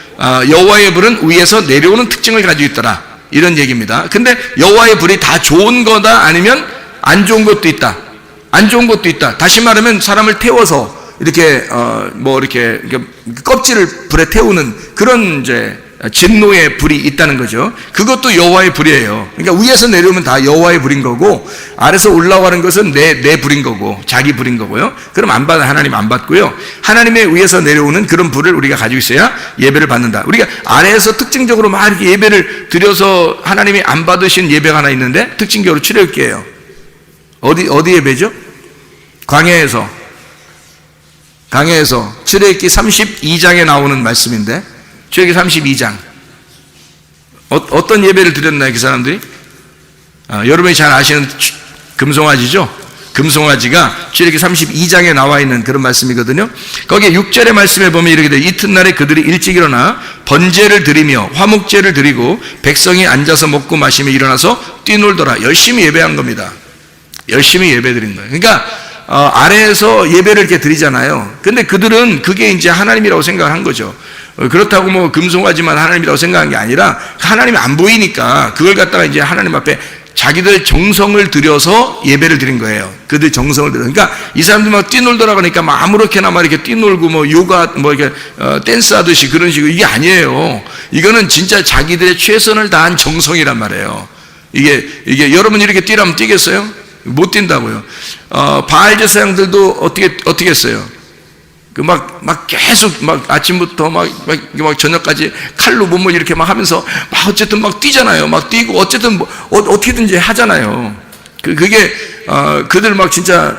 여호와의 불은 위에서 내려오는 특징을 가지고 있더라. 이런 얘기입니다. 근데 여호와의 불이 다 좋은 거다 아니면 안 좋은 것도 있다. 안 좋은 것도 있다. 다시 말하면 사람을 태워서 이렇게 이렇게 껍질을 불에 태우는 그런 이제 진노의 불이 있다는 거죠. 그것도 여호와의 불이에요. 그러니까 위에서 내려오면 다 여호와의 불인 거고, 아래서 올라가는 것은 내 불인 거고, 자기 불인 거고요. 그럼 안 받아, 하나님 안 받고요. 하나님의 위에서 내려오는 그런 불을 우리가 가지고 있어야 예배를 받는다. 우리가 아래에서 특징적으로 막 이렇게 예배를 드려서 하나님이 안 받으신 예배가 하나 있는데, 특징적으로 출애굽기예요. 어디 예배죠? 광야에서 출애굽기 32장에 나오는 말씀인데, 출애굽기 32장 어떤 예배를 드렸나요? 그 사람들이? 여러분이 잘 아시는 금송아지죠? 금송아지가 출애굽기 32장에 나와 있는 그런 말씀이거든요. 거기에 6절의 말씀에 보면 이렇게 돼요. 이튿날에 그들이 일찍 일어나 번제를 드리며 화목제를 드리고 백성이 앉아서 먹고 마시며 일어나서 뛰놀더라. 열심히 예배한 겁니다. 열심히 예배 드린 거예요. 그러니까 아래에서 예배를 이렇게 드리잖아요. 근데 그들은 그게 이제 하나님이라고 생각을 한 거죠. 그렇다고 뭐 금송아지만 하나님이라고 생각한 게 아니라 하나님이 안 보이니까 그걸 갖다가 이제 하나님 앞에 자기들 정성을 들여서 예배를 드린 거예요. 그들 정성을 들여. 그러니까 이 사람들 막 뛰놀더라 그러니까 막 아무렇게나 막 이렇게 뛰놀고 뭐 요가 뭐 이렇게 댄스 하듯이 그런 식으로. 이게 아니에요. 이거는 진짜 자기들의 최선을 다한 정성이란 말이에요. 이게 여러분 이렇게 뛰라면 뛰겠어요? 못 뛴다고요. 바알 제사장들도 어떻게 했어요? 막 계속 막 아침부터 막 저녁까지 칼로 몸을 이렇게 막 하면서 막 어쨌든 막 뛰잖아요. 막 뛰고 어쨌든 뭐 어떻게든지 하잖아요. 그게 그들 막 진짜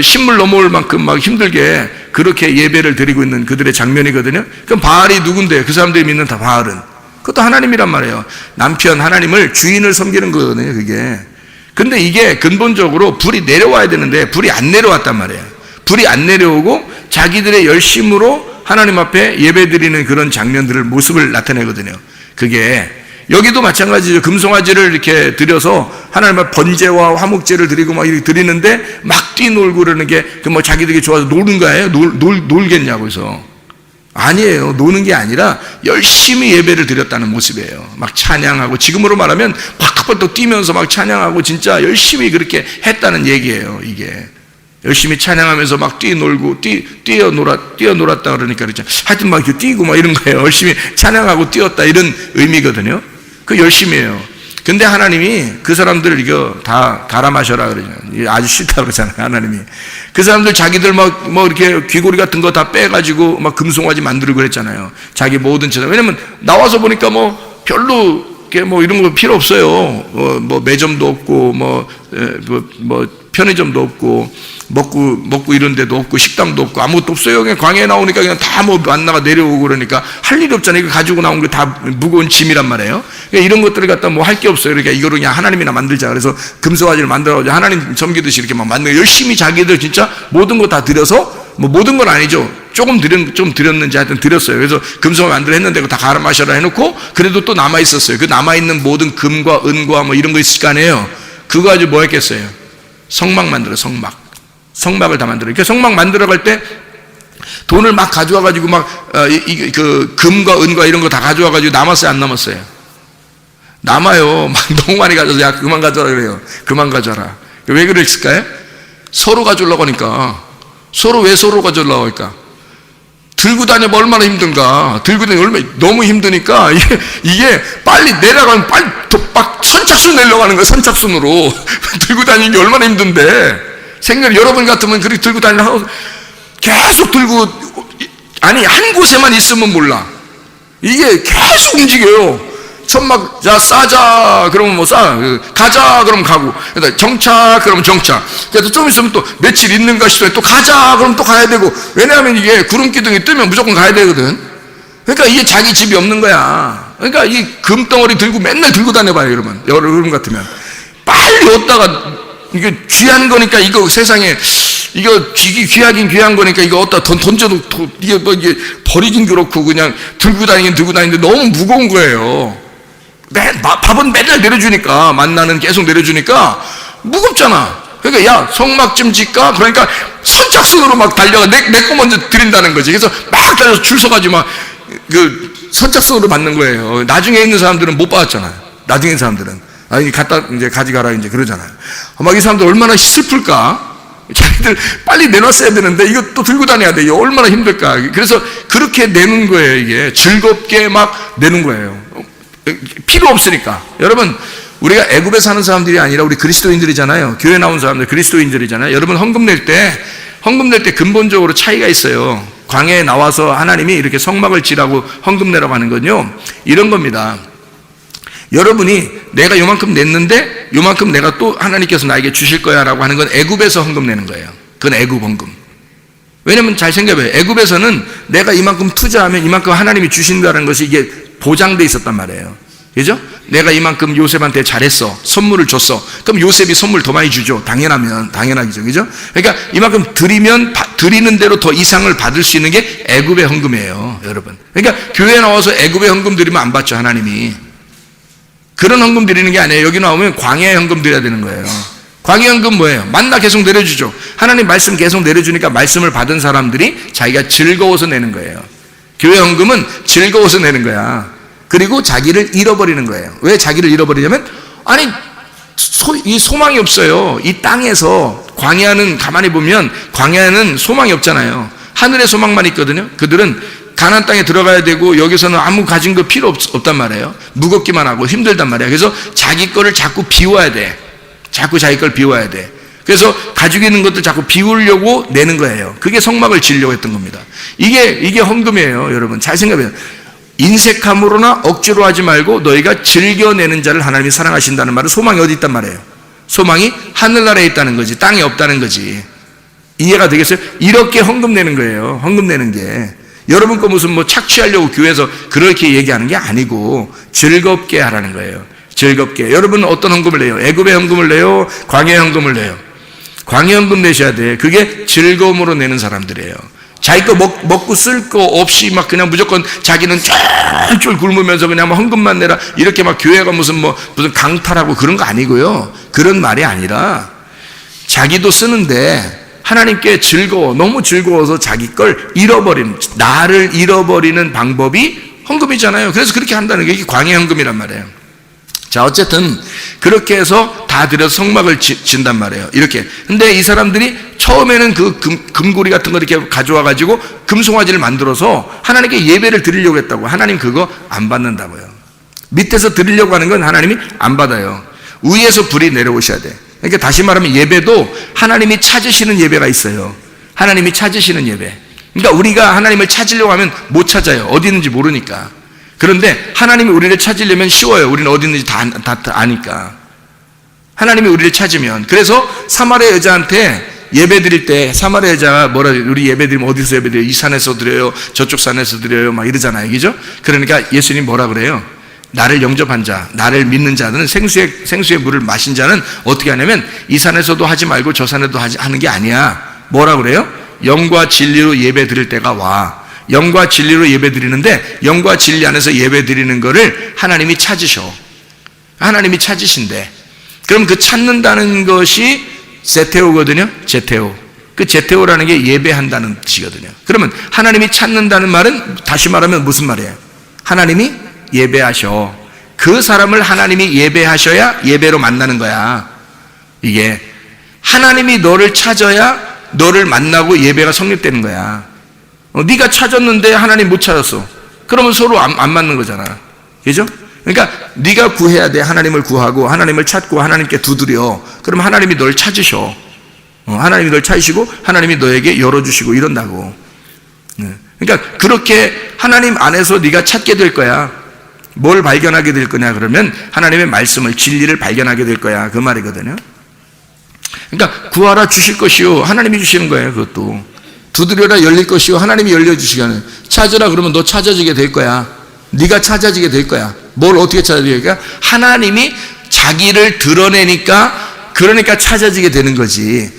신물 넘어올 만큼 막 힘들게 그렇게 예배를 드리고 있는 그들의 장면이거든요. 그럼 바알이 누군데? 그 사람들이 믿는 다 바알은 그것도 하나님이란 말이에요. 남편 하나님을 주인을 섬기는 거거든요. 그게. 근데 이게 근본적으로 불이 내려와야 되는데 불이 안 내려왔단 말이에요. 불이 안 내려오고 자기들의 열심으로 하나님 앞에 예배드리는 그런 장면들을 모습을 나타내거든요. 그게 여기도 마찬가지죠. 금송아지를 이렇게 드려서 하나님 앞에 번제와 화목제를 드리고 막 이렇게 드리는데 막 뛰놀고 그러는 게 뭐 자기들이 좋아서 노는 거예요? 놀겠냐고 해서. 아니에요. 노는 게 아니라 열심히 예배를 드렸다는 모습이에요. 막 찬양하고, 지금으로 말하면 팍팍팍 뛰면서 막 찬양하고 진짜 열심히 그렇게 했다는 얘기예요. 이게 열심히 찬양하면서 막 뛰놀고 뛰어놀았다 그러니까 그렇죠. 하여튼 막 이렇게 뛰고 막 이런 거예요. 열심히 찬양하고 뛰었다 이런 의미거든요. 그 열심이에요. 근데 하나님이 그 사람들을 이거 다 갈아 마셔라 그러잖아요. 아주 싫다 그러잖아요. 하나님이 그 사람들 자기들 뭐 이렇게 귀고리 같은 거 다 빼가지고 막 금송아지 만들고 그랬잖아요. 자기 모든 재산. 왜냐면 나와서 보니까 뭐 별로 뭐 이런 거 필요 없어요. 뭐 매점도 없고 뭐 편의점도 없고 먹고 이런 데도 없고 식당도 없고 아무것도 없어요. 그냥 광야에 나오니까 그냥 다 뭐 만나가 내려오고 그러니까 할 일이 없잖아요. 이거 가지고 나온 게 다 무거운 짐이란 말이에요. 그러니까 이런 것들을 갖다 뭐 할 게 없어요. 그러니까 이거를 그냥 하나님이나 만들자. 그래서 금송아지를 만들어가지고 하나님 섬기듯이 이렇게 막 만들고 열심히 자기들 진짜 모든 거 다 들여서 뭐 모든 건 아니죠. 좀 드렸는지 하여튼 드렸어요. 그래서 금송을 만들어 했는데 그거 다 갈아 마셔라 해놓고 그래도 또 남아 있었어요. 그 남아 있는 모든 금과 은과 뭐 이런 거 있을 거 아니에요. 그거 가지고 뭐 했겠어요? 성막 만들어. 성막을 다 만들어. 그러니까 성막 만들어갈 때 돈을 막 가져와가지고 그 금과 은과 이런 거 다 가져와가지고 남았어요? 안 남았어요? 남아요. 막 너무 많이 가져서 야 그만 가져라 그래요. 그만 가져라. 왜 그랬을까요? 서로 가져오려고 하니까. 왜 서로 가져오려고 할까? 들고 다니면 얼마나 힘든가. 들고 다니면 얼마나 너무 힘드니까 이게 빨리 내려가면 빨리 막 선착순 내려가는 거예요. 선착순으로 들고 다니는 게 얼마나 힘든데. 생각 여러분 같으면 그렇게 들고 다니려고 계속 들고, 아니 한 곳에만 있으면 몰라. 이게 계속 움직여요. 천막, 자, 싸자, 그러면 뭐 가자, 그러면 가고, 정차, 그러면 정차. 그래서 좀 있으면 또 며칠 있는가 싶어요. 또 가자, 그러면 또 가야 되고. 왜냐하면 이게 구름 기둥이 뜨면 무조건 가야 되거든. 그러니까 이게 자기 집이 없는 거야. 그러니까 이 금덩어리 들고 맨날 들고 다녀봐요, 여러분. 여름 같으면. 빨리 얻다가, 이게 귀한 거니까 이거 세상에, 이거 귀하긴 귀한 거니까 이거 어디다 던져도 이게 뭐 이게 버리긴 그렇고 그냥 들고 다니는데 너무 무거운 거예요. 밥은 맨날 내려주니까, 만나는 계속 내려주니까 무겁잖아. 그러니까 야, 성막 좀 짓까? 그러니까 선착순으로 막 달려가 내 거 먼저 드린다는 거지. 그래서 막 달려서 줄 서가지고 막 선착순으로 받는 거예요. 나중에 있는 사람들은 못 받았잖아요. 나중에 있는 사람들은 아니 갖다 이제 가져가라 이제 그러잖아요. 막 이 사람들 얼마나 슬플까? 자기들 빨리 내놨어야 되는데 이거 또 들고 다녀야 돼. 이거 얼마나 힘들까? 그래서 그렇게 내는 거예요. 이게 즐겁게 막 내는 거예요. 필요 없으니까. 여러분, 우리가 애굽에 사는 사람들이 아니라 우리 그리스도인들이잖아요. 교회 나온 사람들 그리스도인들이잖아요. 여러분, 헌금 낼 때 근본적으로 차이가 있어요. 광야에 나와서 하나님이 이렇게 성막을 지라고 헌금 내라고 하는 건요, 이런 겁니다. 여러분이 내가 요만큼 냈는데 요만큼 내가 또 하나님께서 나에게 주실 거야 라고 하는 건 애굽에서 헌금 내는 거예요. 그건 애굽 헌금. 왜냐면 잘 생각해봐요. 애굽에서는 내가 이만큼 투자하면 이만큼 하나님이 주신다는 것이 이게 보장돼 있었단 말이에요. 그죠? 내가 이만큼 요셉한테 잘했어. 선물을 줬어. 그럼 요셉이 선물 더 많이 주죠. 당연하죠. 그죠? 그러니까 이만큼 드리는 대로 더 이상을 받을 수 있는 게 애굽의 헌금이에요. 여러분. 그러니까 교회에 나와서 애굽의 헌금 드리면 안 받죠. 하나님이. 그런 헌금 드리는 게 아니에요. 여기 나오면 광야의 헌금 드려야 되는 거예요. 광야 헌금 뭐예요? 만나 계속 내려주죠. 하나님 말씀 계속 내려주니까 말씀을 받은 사람들이 자기가 즐거워서 내는 거예요. 교회 헌금은 즐거워서 내는 거야. 그리고 자기를 잃어버리는 거예요. 왜 자기를 잃어버리냐면, 아니, 이 소망이 없어요. 이 땅에서 광야는 가만히 보면 광야는 소망이 없잖아요. 하늘에 소망만 있거든요. 그들은 가나안 땅에 들어가야 되고 여기서는 아무 가진 거 필요 없단 말이에요. 무겁기만 하고 힘들단 말이에요. 그래서 자기 거를 자꾸 비워야 돼. 자꾸 자기 걸 비워야 돼. 그래서 가지고 있는 것들 자꾸 비우려고 내는 거예요. 그게 성막을 지으려고 했던 겁니다. 이게 헌금이에요. 여러분 잘 생각해요. 인색함으로나 억지로 하지 말고 너희가 즐겨내는 자를 하나님이 사랑하신다는 말은 소망이 어디 있단 말이에요? 소망이 하늘나라에 있다는 거지, 땅에 없다는 거지. 이해가 되겠어요? 이렇게 헌금 내는 거예요. 헌금 내는 게. 여러분 거 무슨 뭐 착취하려고 교회에서 그렇게 얘기하는 게 아니고 즐겁게 하라는 거예요. 즐겁게. 여러분은 어떤 헌금을 내요? 애굽의 헌금을 내요? 광야의 헌금을 내요? 광야 헌금 내셔야 돼. 그게 즐거움으로 내는 사람들이에요. 자기 거 먹고 쓸 거 없이 막 그냥 무조건 자기는 쫄쫄 굶으면서 그냥 뭐 헌금만 내라 이렇게 막 교회가 무슨 강탈하고 그런 거 아니고요. 그런 말이 아니라 자기도 쓰는데 하나님께 너무 즐거워서 자기 걸 나를 잃어버리는 방법이 헌금이잖아요. 그래서 그렇게 한다는 게 이게 광야 헌금이란 말이에요. 자, 어쨌든 그렇게 해서 다 들여서 성막을 진단 말이에요. 이렇게. 근데 이 사람들이 처음에는 그 금고리 같은 거 이렇게 가져와 가지고 금송아지를 만들어서 하나님께 예배를 드리려고 했다고. 하나님 그거 안 받는다고요. 밑에서 드리려고 하는 건 하나님이 안 받아요. 위에서 불이 내려오셔야 돼. 그러니까 다시 말하면 예배도 하나님이 찾으시는 예배가 있어요. 하나님이 찾으시는 예배. 그러니까 우리가 하나님을 찾으려고 하면 못 찾아요. 어디 있는지 모르니까. 그런데 하나님이 우리를 찾으려면 쉬워요. 우리는 어디 있는지 다 아니까. 하나님이 우리를 찾으면. 그래서 사마리아 여자한테 예배 드릴 때 사마리아 여자가 우리 예배 드리면 어디서 예배 드려요? 이 산에서 드려요? 저쪽 산에서 드려요? 막 이러잖아요. 그죠? 그러니까 예수님 뭐라 그래요? 나를 영접한 자, 나를 믿는 자들은 생수의 물을 마신 자는 어떻게 하냐면 이 산에서도 하지 말고 저 산에도 하는 게 아니야. 뭐라 그래요? 영과 진리로 예배 드릴 때가 와. 영과 진리로 예배 드리는데 영과 진리 안에서 예배 드리는 거를 하나님이 찾으셔. 하나님이 찾으신대. 그럼 그 찾는다는 것이 제테오거든요. 제테오. 그 제테오라는 게 예배한다는 뜻이거든요. 그러면 하나님이 찾는다는 말은 다시 말하면 무슨 말이에요? 하나님이 예배하셔. 그 사람을 하나님이 예배하셔야 예배로 만나는 거야. 이게 하나님이 너를 찾아야 너를 만나고 예배가 성립되는 거야. 네가 찾았는데 하나님 못 찾았어. 그러면 서로 안 맞는 거잖아. 그죠? 그러니까 네가 구해야 돼. 하나님을 구하고 하나님을 찾고 하나님께 두드려. 그럼 하나님이 널 찾으셔. 하나님이 널 찾으시고 하나님이 너에게 열어주시고 이런다고. 그러니까 그렇게 하나님 안에서 네가 찾게 될 거야. 뭘 발견하게 될 거냐 그러면 하나님의 말씀을, 진리를 발견하게 될 거야, 그 말이거든요. 그러니까 구하라 주실 것이요, 하나님이 주시는 거예요. 그것도 두드려라 열릴 것이요, 하나님이 열려주시는. 찾으라 그러면 너 찾아지게 될 거야. 네가 찾아지게 될 거야. 뭘 어떻게 찾아지게? 하나님이 자기를 드러내니까, 그러니까 찾아지게 되는 거지.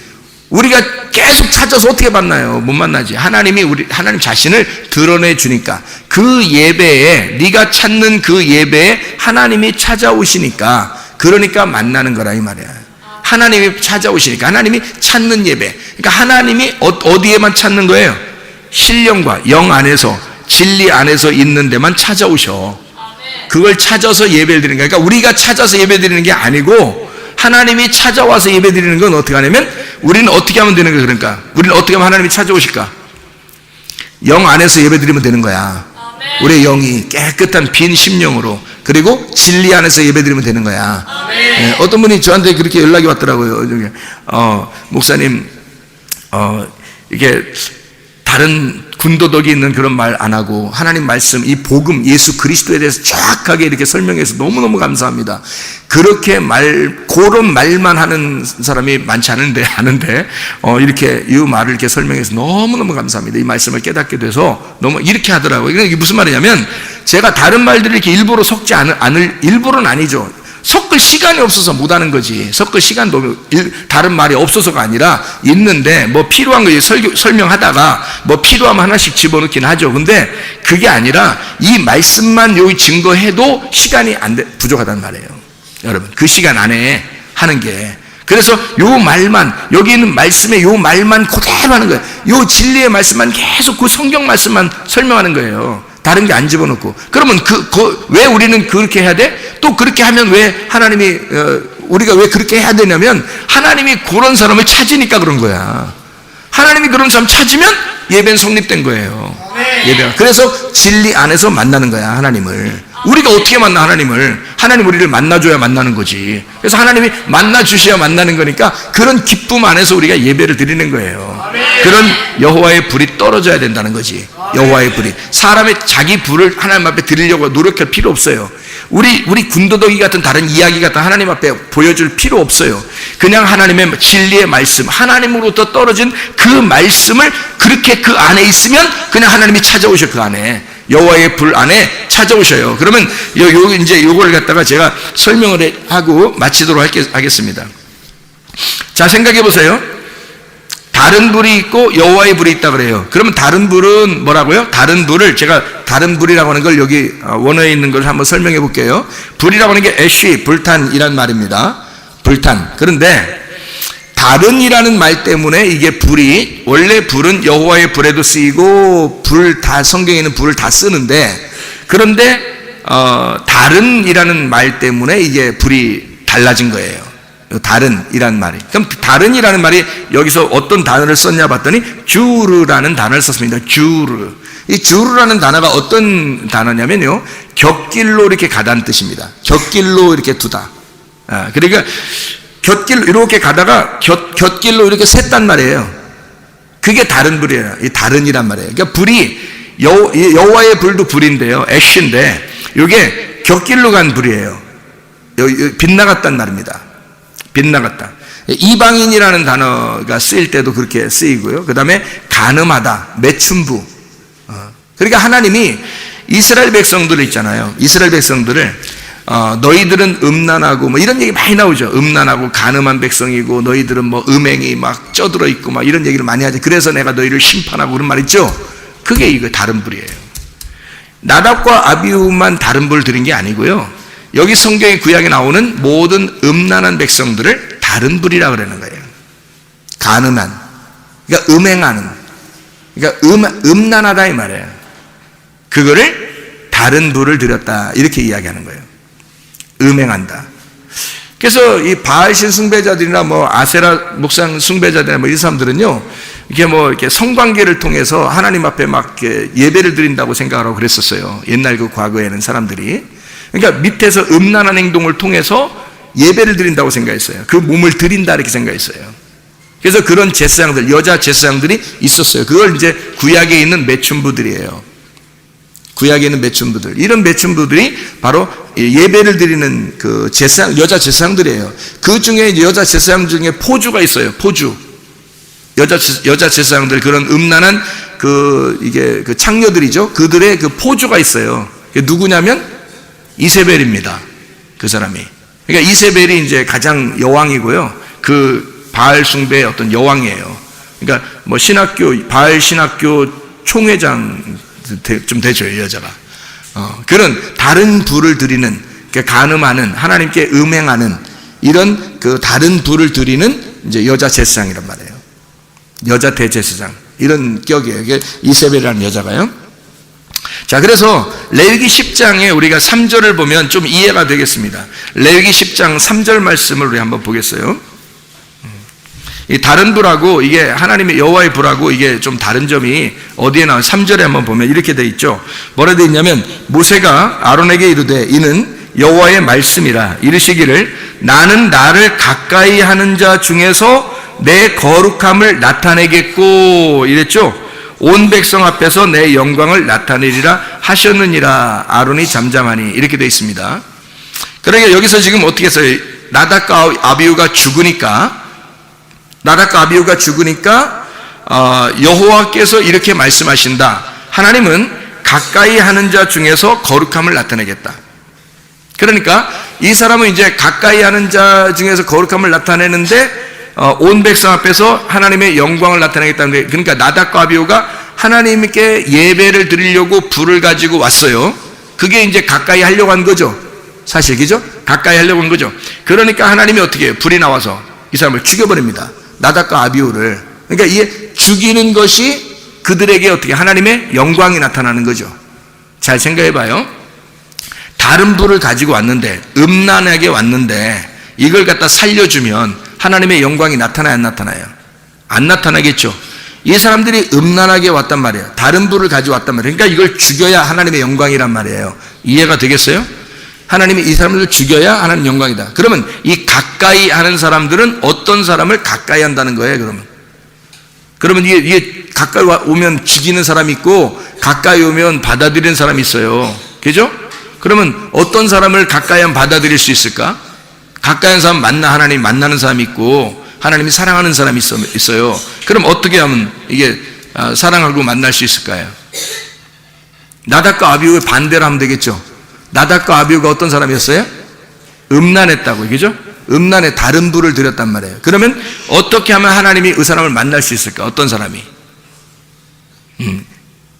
우리가 계속 찾아서 어떻게 만나요? 못 만나지. 하나님 자신을 드러내 주니까, 그 예배에, 네가 찾는 그 예배에 하나님이 찾아오시니까, 그러니까 만나는 거라 이 말이야. 하나님이 찾아오시니까, 하나님이 찾는 예배. 그러니까 하나님이 어디에만 찾는 거예요? 신령과 영 안에서, 진리 안에서 있는 데만 찾아오셔. 그걸 찾아서 예배를 드리는 거야. 그러니까 우리가 찾아서 예배 드리는 게 아니고, 하나님이 찾아와서 예배 드리는 건 어떻게 하냐면, 우리는 어떻게 하면 되는 거야? 그러니까 우리는 어떻게 하면 하나님이 찾아오실까? 영 안에서 예배 드리면 되는 거야. 우리의 영이 깨끗한 빈 심령으로, 그리고 진리 안에서 예배 드리면 되는 거야. 네, 어떤 분이 저한테 그렇게 연락이 왔더라고요. 목사님, 이게 다른 군더더기 있는 그런 말 안 하고 하나님 말씀, 이 복음, 예수 그리스도에 대해서 정확하게 이렇게 설명해서 너무너무 감사합니다. 그렇게 그런 말만 하는 사람이 많지 아는데, 이렇게 이 말을 이렇게 설명해서 너무너무 감사합니다. 이 말씀을 깨닫게 돼서 너무 이렇게 하더라고요. 이게 무슨 말이냐면, 제가 다른 말들을 이렇게 일부러 섞지 않을, 일부러는 아니죠. 섞을 시간이 없어서 못하는 거지. 섞을 시간도 다른 말이 없어서가 아니라 있는데, 뭐 필요한 거 설명하다가 뭐 필요하면 하나씩 집어넣긴 하죠. 근데 그게 아니라 이 말씀만 여기 증거해도 시간이 부족하단 말이에요. 여러분, 그 시간 안에 하는 게. 그래서 요 말만, 여기 있는 말씀에 요 말만 그대로 하는 거예요. 요 진리의 말씀만 계속 그 성경 말씀만 설명하는 거예요. 다른 게 안 집어넣고. 그러면 왜 우리는 그렇게 해야 돼? 또 그렇게 하면 왜 하나님이, 우리가 왜 그렇게 해야 되냐면, 하나님이 그런 사람을 찾으니까 그런 거야. 하나님이 그런 사람 찾으면 예배는 성립된 거예요. 예배가. 그래서 진리 안에서 만나는 거야, 하나님을. 우리가 어떻게 만나, 하나님을? 하나님 우리를 만나줘야 만나는 거지. 그래서 하나님이 만나주셔야 만나는 거니까, 그런 기쁨 안에서 우리가 예배를 드리는 거예요. 그런 여호와의 불이 떨어져야 된다는 거지. 여호와의 불이. 사람의 자기 불을 하나님 앞에 드리려고 노력할 필요 없어요. 우리 군더더기 같은 다른 이야기 같은 하나님 앞에 보여줄 필요 없어요. 그냥 하나님의 진리의 말씀, 하나님으로부터 떨어진 그 말씀을 그렇게 그 안에 있으면 그냥 하나님이 찾아오셔. 그 안에 여호와의 불 안에 찾아오셔요. 그러면 이제 요걸 갖다가 제가 설명을 하고 마치도록 하겠습니다. 자, 생각해 보세요. 다른 불이 있고 여호와의 불이 있다 그래요. 그러면 다른 불은 뭐라고요? 다른 불을, 제가 다른 불이라고 하는 걸 여기 원어에 있는 걸 한번 설명해 볼게요. 불이라고 하는 게 애쉬, 불탄이란 말입니다. 불탄. 그런데 다른이라는 말 때문에 이게 불이, 원래 불은 여호와의 불에도 쓰이고 성경에는 불을 다 쓰는데, 그런데 다른이라는 말 때문에 이게 불이 달라진 거예요. 다른이라는 말이. 그럼 다른이라는 말이 여기서 어떤 단어를 썼냐 봤더니 주르라는 단어를 썼습니다. 주르. 이 주르라는 단어가 어떤 단어냐면요, 곁길로 이렇게 가다는 뜻입니다. 곁길로 이렇게 두다. 그러니까 곁길로 이렇게 가다가 곁길로 이렇게 샜단 말이에요. 그게 다른 불이에요. 이 다른이란 말이에요. 그러니까 불이 여호와의 불도 불인데요, 애쉬인데 이게 곁길로 간 불이에요. 빗나갔단 말입니다. 빗나갔다. 이방인이라는 단어가 쓰일 때도 그렇게 쓰이고요. 그 다음에 간음하다, 매춘부. 그러니까 하나님이 이스라엘 백성들 있잖아요. 이스라엘 백성들을 너희들은 음란하고 뭐 이런 얘기 많이 나오죠. 음란하고 간음한 백성이고 너희들은 뭐 음행이 막 쪄들어 있고 막 이런 얘기를 많이 하죠. 그래서 내가 너희를 심판하고 그런 말 있죠. 그게 이거 다른 불이에요. 나답과 아비후만 다른 불 드린 게 아니고요. 여기 성경의 구약에 나오는 모든 음란한 백성들을 다른 불이라고 그러는 거예요. 간음한, 그러니까 음행하는, 그러니까 음란하다 이 말이에요. 그거를 다른 불을 드렸다 이렇게 이야기하는 거예요. 음행한다. 그래서 이 바알신 숭배자들이나 뭐 아세라 목상 숭배자들이나 뭐 이 사람들은요, 이렇게 성관계를 통해서 하나님 앞에 막 이렇게 예배를 드린다고 생각하고 그랬었어요. 옛날 그 과거에는 사람들이. 그러니까 밑에서 음란한 행동을 통해서 예배를 드린다고 생각했어요. 그 몸을 드린다 이렇게 생각했어요. 그래서 그런 제사장들, 여자 제사장들이 있었어요. 그걸 이제 구약에 있는 매춘부들이에요. 구약에 있는 매춘부들. 이런 매춘부들이 바로 예배를 드리는 그 제사장, 여자 제사장들이에요. 그 중에 여자 제사장 중에 포주가 있어요. 포주. 여자 제사장들, 그런 음란한 이게 그 창녀들이죠. 그들의 그 포주가 있어요. 누구냐면 이세벨입니다. 그 사람이. 그러니까 이세벨이 이제 가장 여왕이고요. 그 바알 숭배의 어떤 여왕이에요. 그러니까 뭐 바알 신학교 총회장 좀 되죠, 이 여자가. 그런 다른 불을 드리는, 간음하는, 하나님께 음행하는 이런 그 다른 불을 드리는 이제 여자 제사장이란 말이에요. 여자 대제사장. 이런 격이에요. 이게 이세벨이라는 여자가요. 자, 그래서 레위기 10장에 우리가 3절을 보면 좀 이해가 되겠습니다. 레위기 10장 3절 말씀을 우리 한번 보겠어요. 이 다른 불하고 이게 하나님의 여호와의 불하고 이게 좀 다른 점이 어디에 나와요? 3절에 한번 보면 이렇게 돼 있죠. 뭐라 돼 있냐면, 모세가 아론에게 이르되 이는 여호와의 말씀이라 이르시기를 나는 나를 가까이 하는 자 중에서 내 거룩함을 나타내겠고 이랬죠. 온 백성 앞에서 내 영광을 나타내리라 하셨느니라. 아론이 잠잠하니 이렇게 되어 있습니다. 그러니까 여기서 지금 어떻게 했어요? 나답과 아비후가 죽으니까 여호와께서 이렇게 말씀하신다. 하나님은 가까이 하는 자 중에서 거룩함을 나타내겠다. 그러니까 이 사람은 이제 가까이 하는 자 중에서 거룩함을 나타내는데 온 백성 앞에서 하나님의 영광을 나타내겠다는 데, 그러니까 나답과 아비후가 하나님께 예배를 드리려고 불을 가지고 왔어요. 그게 이제 가까이 하려고 한 거죠. 사실, 그죠? 가까이 하려고 한 거죠. 그러니까 하나님이 어떻게 해요? 불이 나와서 이 사람을 죽여버립니다. 나답과 아비후를. 그러니까 이게 죽이는 것이 그들에게 어떻게 하나님의 영광이 나타나는 거죠. 잘 생각해 봐요. 다른 불을 가지고 왔는데, 음란하게 왔는데 이걸 갖다 살려주면 하나님의 영광이 나타나요, 안 나타나요? 안 나타나겠죠. 이 사람들이 음란하게 왔단 말이에요. 다른 불을 가져왔단 말이에요. 그러니까 이걸 죽여야 하나님의 영광이란 말이에요. 이해가 되겠어요? 하나님이 이 사람들을 죽여야 하나님 영광이다. 그러면 이 가까이 하는 사람들은 어떤 사람을 가까이 한다는 거예요, 그러면 이게 가까이 오면 죽이는 사람이 있고 가까이 오면 받아들이는 사람이 있어요. 그죠? 그러면 어떤 사람을 가까이 하면 받아들일 수 있을까? 가까이 하는 사람 하나님 만나는 사람이 있고 하나님이 사랑하는 사람이 있어요. 그럼 어떻게 하면 이게 사랑하고 만날 수 있을까요? 나답과 아비후의 반대로 하면 되겠죠. 나답과 아비후가 어떤 사람이었어요? 음란했다고, 그죠? 음란에 다른 불을 드렸단 말이에요. 그러면 어떻게 하면 하나님이 이 사람을 만날 수 있을까? 어떤 사람이?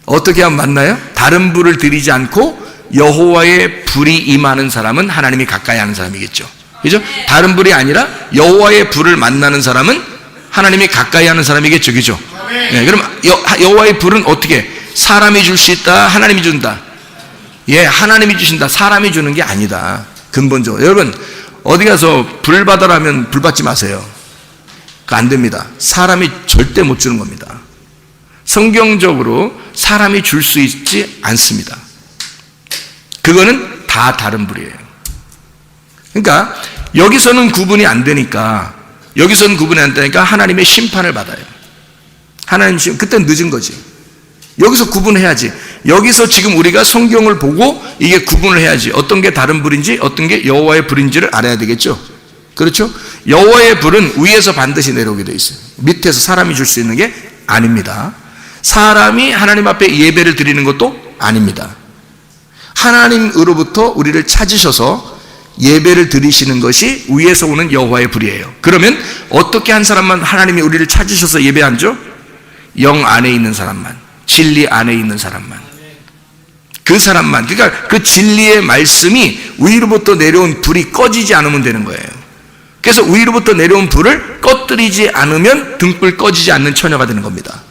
어떻게 하면 만나요? 다른 불을 드리지 않고 여호와의 불이 임하는 사람은 하나님이 가까이 하는 사람이겠죠. 그죠? 다른 불이 아니라 여호와의 불을 만나는 사람은 하나님이 가까이 하는 사람이겠죠. 그죠? 네, 그럼 여호와의 불은 어떻게? 사람이 줄 수 있다, 하나님이 준다. 예, 하나님이 주신다, 사람이 주는 게 아니다. 근본적으로. 여러분, 어디 가서 불 받아라면 불 받지 마세요. 그거 안 됩니다. 사람이 절대 못 주는 겁니다. 성경적으로 사람이 줄 수 있지 않습니다. 그거는 다 다른 불이에요. 그러니까 여기서는 구분이 안 되니까 하나님의 심판을 받아요. 하나님 그때는 늦은 거지. 여기서 구분해야지. 여기서 지금 우리가 성경을 보고 이게 구분을 해야지. 어떤 게 다른 불인지 어떤 게 여호와의 불인지를 알아야 되겠죠. 그렇죠? 여호와의 불은 위에서 반드시 내려오게 돼 있어요. 밑에서 사람이 줄 수 있는 게 아닙니다. 사람이 하나님 앞에 예배를 드리는 것도 아닙니다. 하나님으로부터 우리를 찾으셔서 예배를 드리시는 것이 위에서 오는 여호와의 불이에요. 그러면 어떻게 한 사람만 하나님이 우리를 찾으셔서 예배하죠? 영 안에 있는 사람만, 진리 안에 있는 사람만, 그 사람만. 그러니까 그 진리의 말씀이 위로부터 내려온 불이 꺼지지 않으면 되는 거예요. 그래서 위로부터 내려온 불을 꺼뜨리지 않으면 등불 꺼지지 않는 처녀가 되는 겁니다.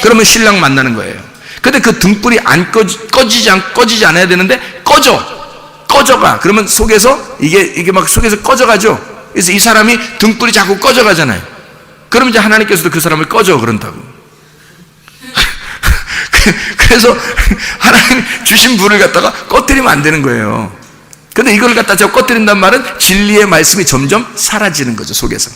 그러면 신랑 만나는 거예요. 근데 그 등불이 안 꺼지지 않아야 되는데 꺼져가. 그러면 속에서 이게 막 속에서 꺼져가죠. 그래서 이 사람이 등불이 자꾸 꺼져가잖아요. 그러면 이제 하나님께서도 그 사람을 꺼져 그런다고. 그래서 하나님 주신 불을 갖다가 꺼뜨리면 안 되는 거예요. 근데 이걸 갖다 제가 꺼뜨린단 말은 진리의 말씀이 점점 사라지는 거죠, 속에서.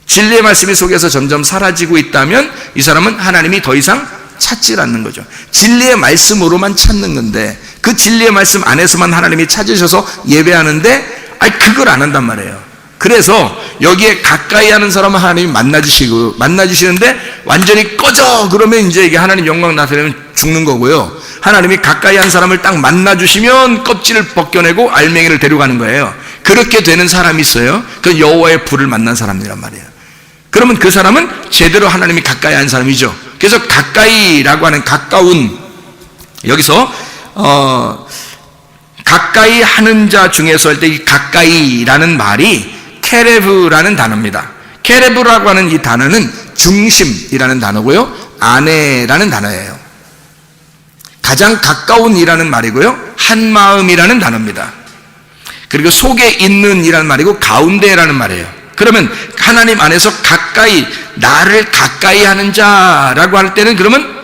진리의 말씀이 속에서 점점 사라지고 있다면 이 사람은 하나님이 더 이상 찾질 않는 거죠. 진리의 말씀으로만 찾는 건데 그 진리의 말씀 안에서만 하나님이 찾으셔서 예배하는데 그걸 안 한단 말이에요. 그래서 여기에 가까이 하는 사람은 하나님이 만나주시는데 완전히 꺼져 그러면 이제 이게 하나님 영광 나타내면 죽는 거고요. 하나님이 가까이 한 사람을 딱 만나주시면 껍질을 벗겨내고 알맹이를 데려가는 거예요. 그렇게 되는 사람이 있어요. 그 여호와의 불을 만난 사람이란 말이에요. 그러면 그 사람은 제대로 하나님이 가까이 한 사람이죠. 그래서 가까이라고 하는 가까운, 여기서 가까이 하는 자 중에서 할 때 이 가까이라는 말이 케레브라는 단어입니다. 케레브라고 하는 이 단어는 중심이라는 단어고요, 아내라는 단어예요. 가장 가까운이라는 말이고요, 한마음이라는 단어입니다. 그리고 속에 있는 이라는 말이고 가운데라는 말이에요. 그러면 하나님 안에서 가까이, 나를 가까이 하는 자라고 할 때는 그러면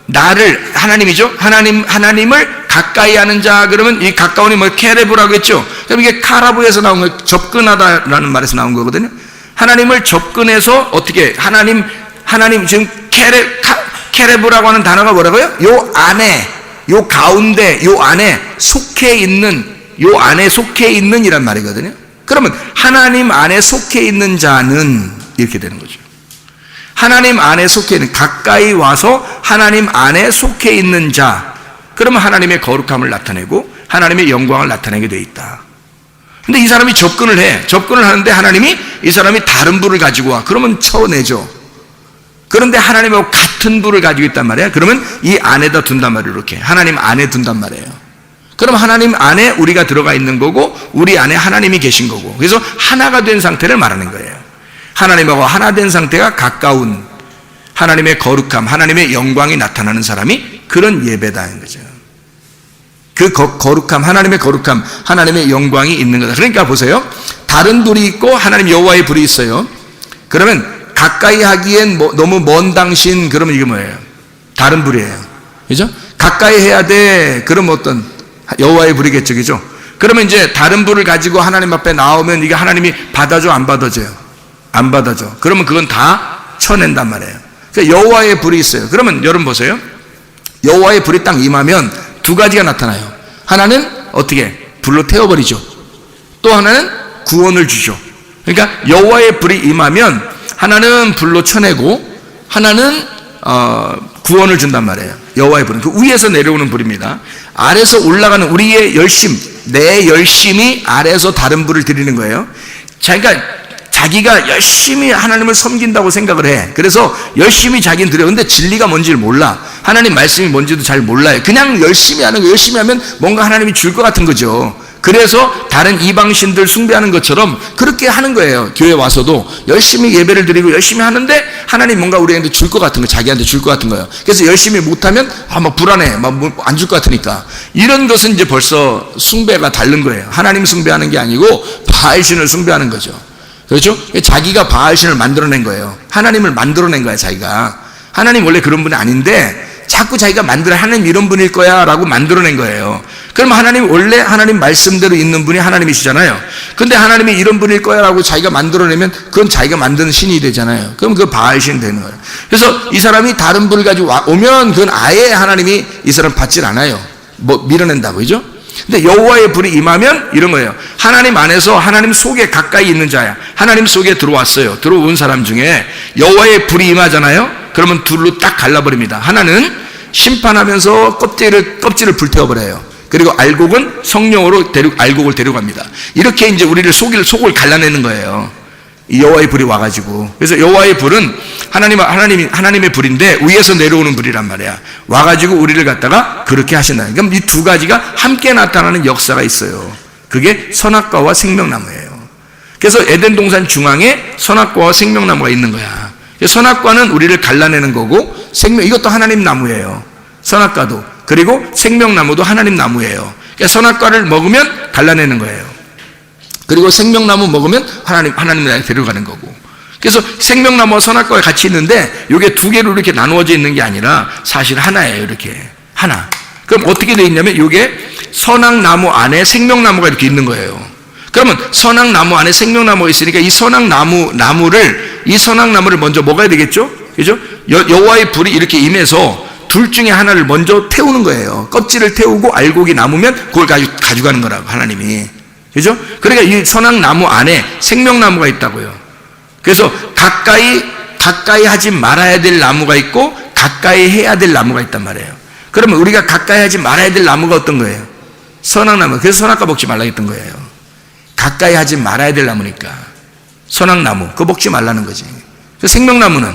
나를, 하나님이죠. 하나님을 가까이 하는 자, 그러면 이 가까운이 뭐 케레브라고 했죠. 그럼 이게 카라브에서 나온 거예요. 접근하다라는 말에서 나온 거거든요. 하나님을 접근해서 어떻게, 하나님 지금 케레브라고 하는 단어가 뭐라고요? 요 안에, 요 가운데, 요 안에 속해 있는, 요 안에 속해 있는 이란 말이거든요. 그러면 하나님 안에 속해 있는 자는 이렇게 되는 거죠. 하나님 안에 속해 있는, 가까이 와서 하나님 안에 속해 있는 자, 그러면 하나님의 거룩함을 나타내고 하나님의 영광을 나타내게 돼 있다. 근데 이 사람이 접근을 하는데 하나님이 이 사람이 다른 불을 가지고 와. 그러면 쳐내죠. 그런데 하나님하고 같은 불을 가지고 있단 말이야. 그러면 이 안에다 둔단 말이에요. 이렇게 하나님 안에 둔단 말이에요. 그럼 하나님 안에 우리가 들어가 있는 거고 우리 안에 하나님이 계신 거고, 그래서 하나가 된 상태를 말하는 거예요. 하나님하고 하나 된 상태가 가까운, 하나님의 거룩함, 하나님의 영광이 나타나는 사람이 그런 예배다는 거죠. 그 거룩함, 하나님의 거룩함, 하나님의 영광이 있는 거다. 그러니까 보세요. 다른 불이 있고 하나님 여호와의 불이 있어요. 그러면 가까이 하기엔 너무 먼 당신, 그러면 이게 뭐예요? 다른 불이에요. 그죠? 가까이 해야 돼. 그럼 어떤 여호와의 불이겠죠. 그죠? 그러면 이제 다른 불을 가지고 하나님 앞에 나오면 이게 하나님이 받아줘, 안 받아줘요? 안 받아줘. 그러면 그건 다 쳐낸단 말이에요. 그러니까 여호와의 불이 있어요. 그러면 여러분 보세요. 여호와의 불이 딱 임하면 두 가지가 나타나요. 하나는 어떻게? 불로 태워버리죠. 또 하나는 구원을 주죠. 그러니까 여호와의 불이 임하면 하나는 불로 쳐내고 하나는 구원을 준단 말이에요. 여호와의 불은 그 위에서 내려오는 불입니다. 아래서 올라가는 우리의 열심, 내 열심이 아래에서 다른 불을 드리는 거예요. 자기가 열심히 하나님을 섬긴다고 생각을 해. 그래서 열심히 자기는 드려. 근데 진리가 뭔지를 몰라. 하나님 말씀이 뭔지도 잘 몰라요. 그냥 열심히 하는 거, 열심히 하면 뭔가 하나님이 줄 것 같은 거죠. 그래서 다른 이방신들 숭배하는 것처럼 그렇게 하는 거예요. 교회 와서도 열심히 예배를 드리고 열심히 하는데 하나님 뭔가 우리한테 줄 것 같은 거, 자기한테 줄 것 같은 거예요. 그래서 열심히 못하면 막 불안해, 막 안 줄 것 같으니까. 이런 것은 이제 벌써 숭배가 다른 거예요. 하나님 숭배하는 게 아니고 바알신을 숭배하는 거죠. 그렇죠? 자기가 바알신을 만들어낸 거예요. 하나님을 만들어낸 거야, 자기가. 하나님 원래 그런 분이 아닌데 자꾸 자기가 하나님 이런 분일 거야 라고 만들어낸 거예요. 그럼 하나님 원래 하나님 말씀대로 있는 분이 하나님이시잖아요. 근데 하나님이 이런 분일 거야 라고 자기가 만들어내면 그건 자기가 만드는 신이 되잖아요. 그럼 그 바알신 되는 거예요. 그래서 이 사람이 다른 분을 가지고 오면 그건 아예 하나님이 이 사람 받질 않아요. 밀어낸다고, 그죠? 근데 여호와의 불이 임하면 이런 거예요. 하나님 안에서 하나님 속에 가까이 있는 자야. 하나님 속에 들어왔어요. 들어온 사람 중에 여호와의 불이 임하잖아요. 그러면 둘로 딱 갈라버립니다. 하나는 심판하면서 껍질을 불태워버려요. 그리고 알곡은 성령으로 알곡을 데려갑니다. 이렇게 이제 우리를 속을 갈라내는 거예요. 이 여호와의 불이 와가지고. 그래서 여호와의 불은 하나님의 불인데 위에서 내려오는 불이란 말이야. 와가지고 우리를 갖다가 그렇게 하신다. 그럼 이 두 가지가 함께 나타나는 역사가 있어요. 그게 선악과와 생명나무예요. 그래서 에덴 동산 중앙에 선악과와 생명나무가 있는 거야. 선악과는 우리를 갈라내는 거고 이것도 하나님 나무예요. 선악과도. 그리고 생명나무도 하나님 나무예요. 그러니까 선악과를 먹으면 갈라내는 거예요. 그리고 생명나무 먹으면 하나님 나라에 데려가는 거고. 그래서 생명나무와 선악과가 같이 있는데 이게 두 개로 이렇게 나누어져 있는 게 아니라 사실 하나예요. 이렇게 하나. 그럼 어떻게 돼 있냐면 이게 선악나무 안에 생명나무가 이렇게 있는 거예요. 그러면 선악나무 안에 생명나무가 있으니까 이 선악나무를 먼저 먹어야 되겠죠? 그죠? 여호와의 불이 이렇게 임해서 둘 중에 하나를 먼저 태우는 거예요. 껍질을 태우고 알곡이 남으면 그걸 가져가는 거라고, 하나님이. 그죠? 그러니까 이 선악나무 안에 생명나무가 있다고요. 그래서 가까이 하지 말아야 될 나무가 있고 가까이 해야 될 나무가 있단 말이에요. 그러면 우리가 가까이 하지 말아야 될 나무가 어떤 거예요? 선악나무. 그래서 선악과 먹지 말라 했던 거예요. 가까이 하지 말아야 될 나무니까. 선악나무, 그거 먹지 말라는 거지. 생명나무는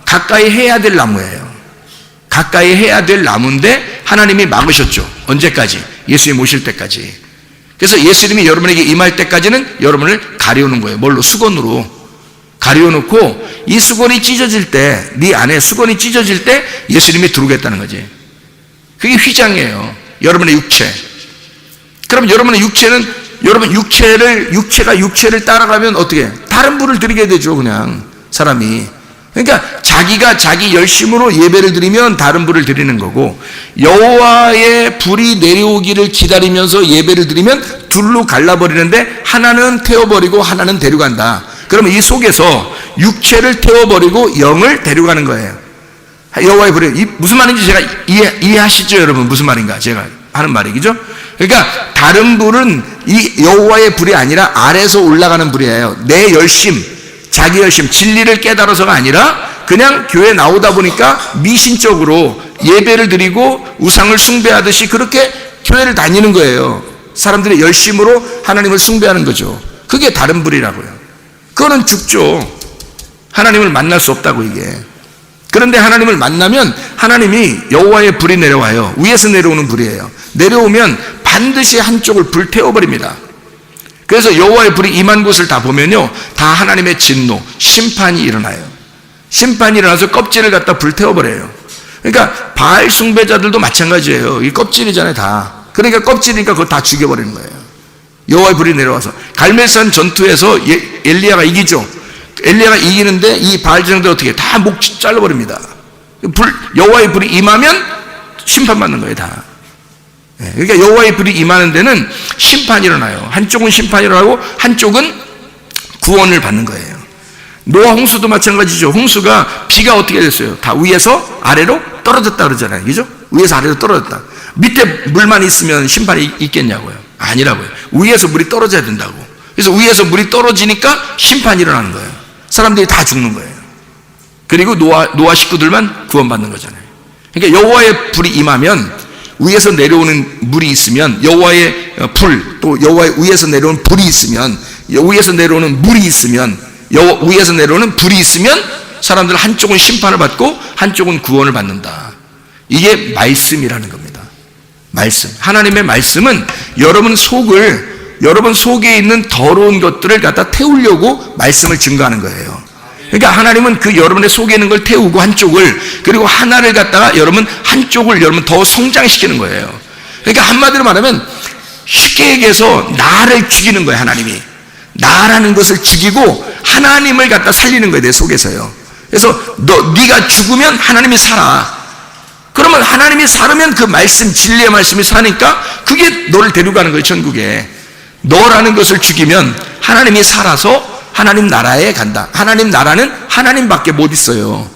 가까이 해야 될 나무예요. 가까이 해야 될 나무인데 하나님이 막으셨죠. 언제까지? 예수님 오실 때까지. 그래서 예수님이 여러분에게 임할 때까지는 여러분을 가려놓은 거예요. 뭘로? 수건으로 가려놓고 이 수건이 찢어질 때, 네 안에 수건이 찢어질 때 예수님이 들어오겠다는 거지. 그게 휘장이에요. 여러분의 육체. 그럼 여러분의 육체는, 여러분 육체가 육체를 따라가면 어떻게 해? 다른 불을 드리게 되죠. 그냥 사람이. 그러니까 자기가 자기 열심으로 예배를 드리면 다른 불을 드리는 거고, 여호와의 불이 내려오기를 기다리면서 예배를 드리면 둘로 갈라버리는데 하나는 태워버리고 하나는 데려간다. 그러면 이 속에서 육체를 태워버리고 영을 데려가는 거예요. 여호와의 불이 무슨 말인지 제가 이해하시죠, 여러분? 무슨 말인가 제가 하는 말이, 그죠? 그러니까 다른 불은 이 여호와의 불이 아니라 아래에서 올라가는 불이에요. 내 열심, 자기 열심, 진리를 깨달아서가 아니라 그냥 교회 나오다 보니까 미신적으로 예배를 드리고 우상을 숭배하듯이 그렇게 교회를 다니는 거예요. 사람들의 열심으로 하나님을 숭배하는 거죠. 그게 다른 불이라고요. 그거는 죽죠. 하나님을 만날 수 없다고, 이게. 그런데 하나님을 만나면 하나님이 여호와의 불이 내려와요. 위에서 내려오는 불이에요. 내려오면 반드시 한쪽을 불태워버립니다. 그래서 여호와의 불이 임한 곳을 다 보면요, 다 하나님의 진노, 심판이 일어나요. 심판이 일어나서 껍질을 갖다 불태워버려요. 그러니까 바알 숭배자들도 마찬가지예요. 이 껍질이잖아요, 다. 그러니까 껍질이니까 그거 다 죽여버리는 거예요. 여호와의 불이 내려와서. 갈멜산 전투에서 엘리야가 이기죠. 엘리야가 이기는데 이 바알 제사장들 어떻게 해? 다 목 잘라버립니다. 여호와의 불이 임하면 심판받는 거예요, 다. 그러니까 여호와의 불이 임하는 데는 심판이 일어나요. 한쪽은 심판이 일어나고 한쪽은 구원을 받는 거예요. 노아 홍수도 마찬가지죠. 홍수가 비가 어떻게 됐어요? 다 위에서 아래로 떨어졌다 그러잖아요. 그죠? 위에서 아래로 떨어졌다. 밑에 물만 있으면 심판이 있겠냐고요? 아니라고요. 위에서 물이 떨어져야 된다고. 그래서 위에서 물이 떨어지니까 심판이 일어나는 거예요. 사람들이 다 죽는 거예요. 그리고 노아 식구들만 구원받는 거잖아요. 그러니까 여호와의 불이 임하면 위에서 내려오는 물이 있으면, 여호와의 불, 또 여호와의 위에서 내려오는 불이 있으면, 위에서 내려오는 물이 있으면, 위에서 내려오는 불이 있으면 사람들 한쪽은 심판을 받고 한쪽은 구원을 받는다. 이게 말씀이라는 겁니다. 말씀. 하나님의 말씀은 여러분 속에 있는 더러운 것들을 갖다 태우려고 말씀을 증거하는 거예요. 그러니까 하나님은 그 여러분의 속에 있는 걸 태우고 한쪽을, 그리고 하나를 갖다가 한쪽을 더 성장시키는 거예요. 그러니까 한마디로 말하면 쉽게 얘기해서 나를 죽이는 거예요. 하나님이 나라는 것을 죽이고 하나님을 갖다 살리는 거예요, 내 속에서요. 그래서 네가 죽으면 하나님이 살아. 그러면 하나님이 살으면 그 말씀, 진리의 말씀이 사니까 그게 너를 데려가는 거예요, 천국에. 너라는 것을 죽이면 하나님이 살아서 하나님 나라에 간다. 하나님 나라는 하나님밖에 못 있어요.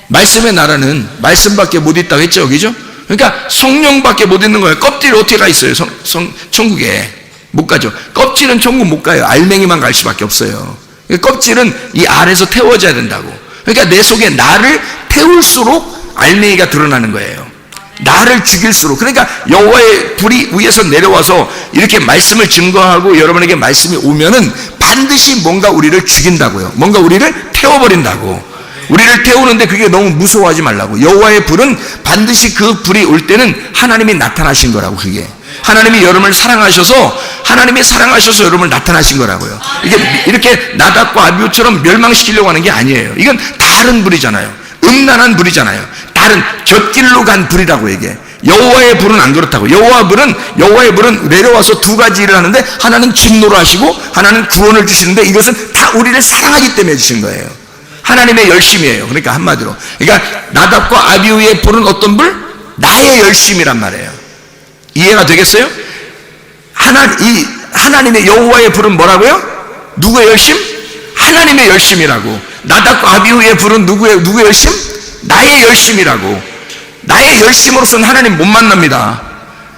말씀의 나라는 말씀밖에 못 있다고 했죠, 그죠? 그러니까 성령밖에 못 있는 거예요. 껍질이 어떻게 가 있어요? 천국에 못 가죠. 껍질은 천국 못 가요. 알맹이만 갈 수밖에 없어요. 껍질은 이 알에서 태워져야 된다고. 그러니까 내 속에 나를 태울수록 알맹이가 드러나는 거예요. 나를 죽일수록. 그러니까 여호와의 불이 위에서 내려와서 이렇게 말씀을 증거하고 여러분에게 말씀이 오면은 반드시 뭔가 우리를 죽인다고요. 뭔가 우리를 태워버린다고. 우리를 태우는데 그게 너무 무서워하지 말라고. 여호와의 불은 반드시 그 불이 올 때는 하나님이 나타나신 거라고. 그게 하나님이 여러분을 사랑하셔서 여러분을 나타나신 거라고요. 이게 이렇게 나답과 아비후처럼 멸망시키려고 하는 게 아니에요. 이건 다른 불이잖아요. 음란한 불이잖아요. 다른 곁길로 간 불이라고. 이게 여호와의 불은 안 그렇다고. 여호와의 불은 내려와서 두 가지 일을 하는데, 하나는 진노를 하시고 하나는 구원을 주시는데, 이것은 다 우리를 사랑하기 때문에 주신 거예요. 하나님의 열심이에요. 그러니까 한마디로, 그러니까 나답과 아비후의 불은 어떤 불? 나의 열심이란 말이에요. 이해가 되겠어요? 하나님의 여호와의 불은 뭐라고요? 누구의 열심? 하나님의 열심이라고. 나답과 아비후의 불은 누구의 열심? 나의 열심이라고. 나의 열심으로서는 하나님 못 만납니다.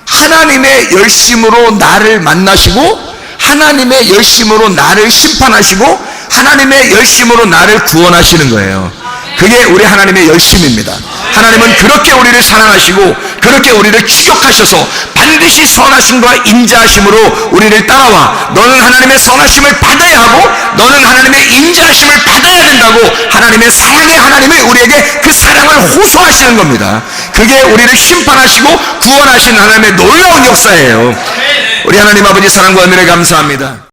하나님의 열심으로 나를 만나시고, 하나님의 열심으로 나를 심판하시고, 하나님의 열심으로 나를 구원하시는 거예요. 그게 우리 하나님의 열심입니다. 하나님은 그렇게 우리를 사랑하시고 그렇게 우리를 추격하셔서 반드시 선하심과 인자하심으로 우리를 따라와 너는 하나님의 선하심을 받아야 하고 너는 하나님의 인자하심을 받아야 된다고 하나님의 사랑의 하나님이 우리에게 그 사랑을 호소하시는 겁니다. 그게 우리를 심판하시고 구원하시는 하나님의 놀라운 역사예요. 우리 하나님 아버지 사랑과 은혜를 감사합니다.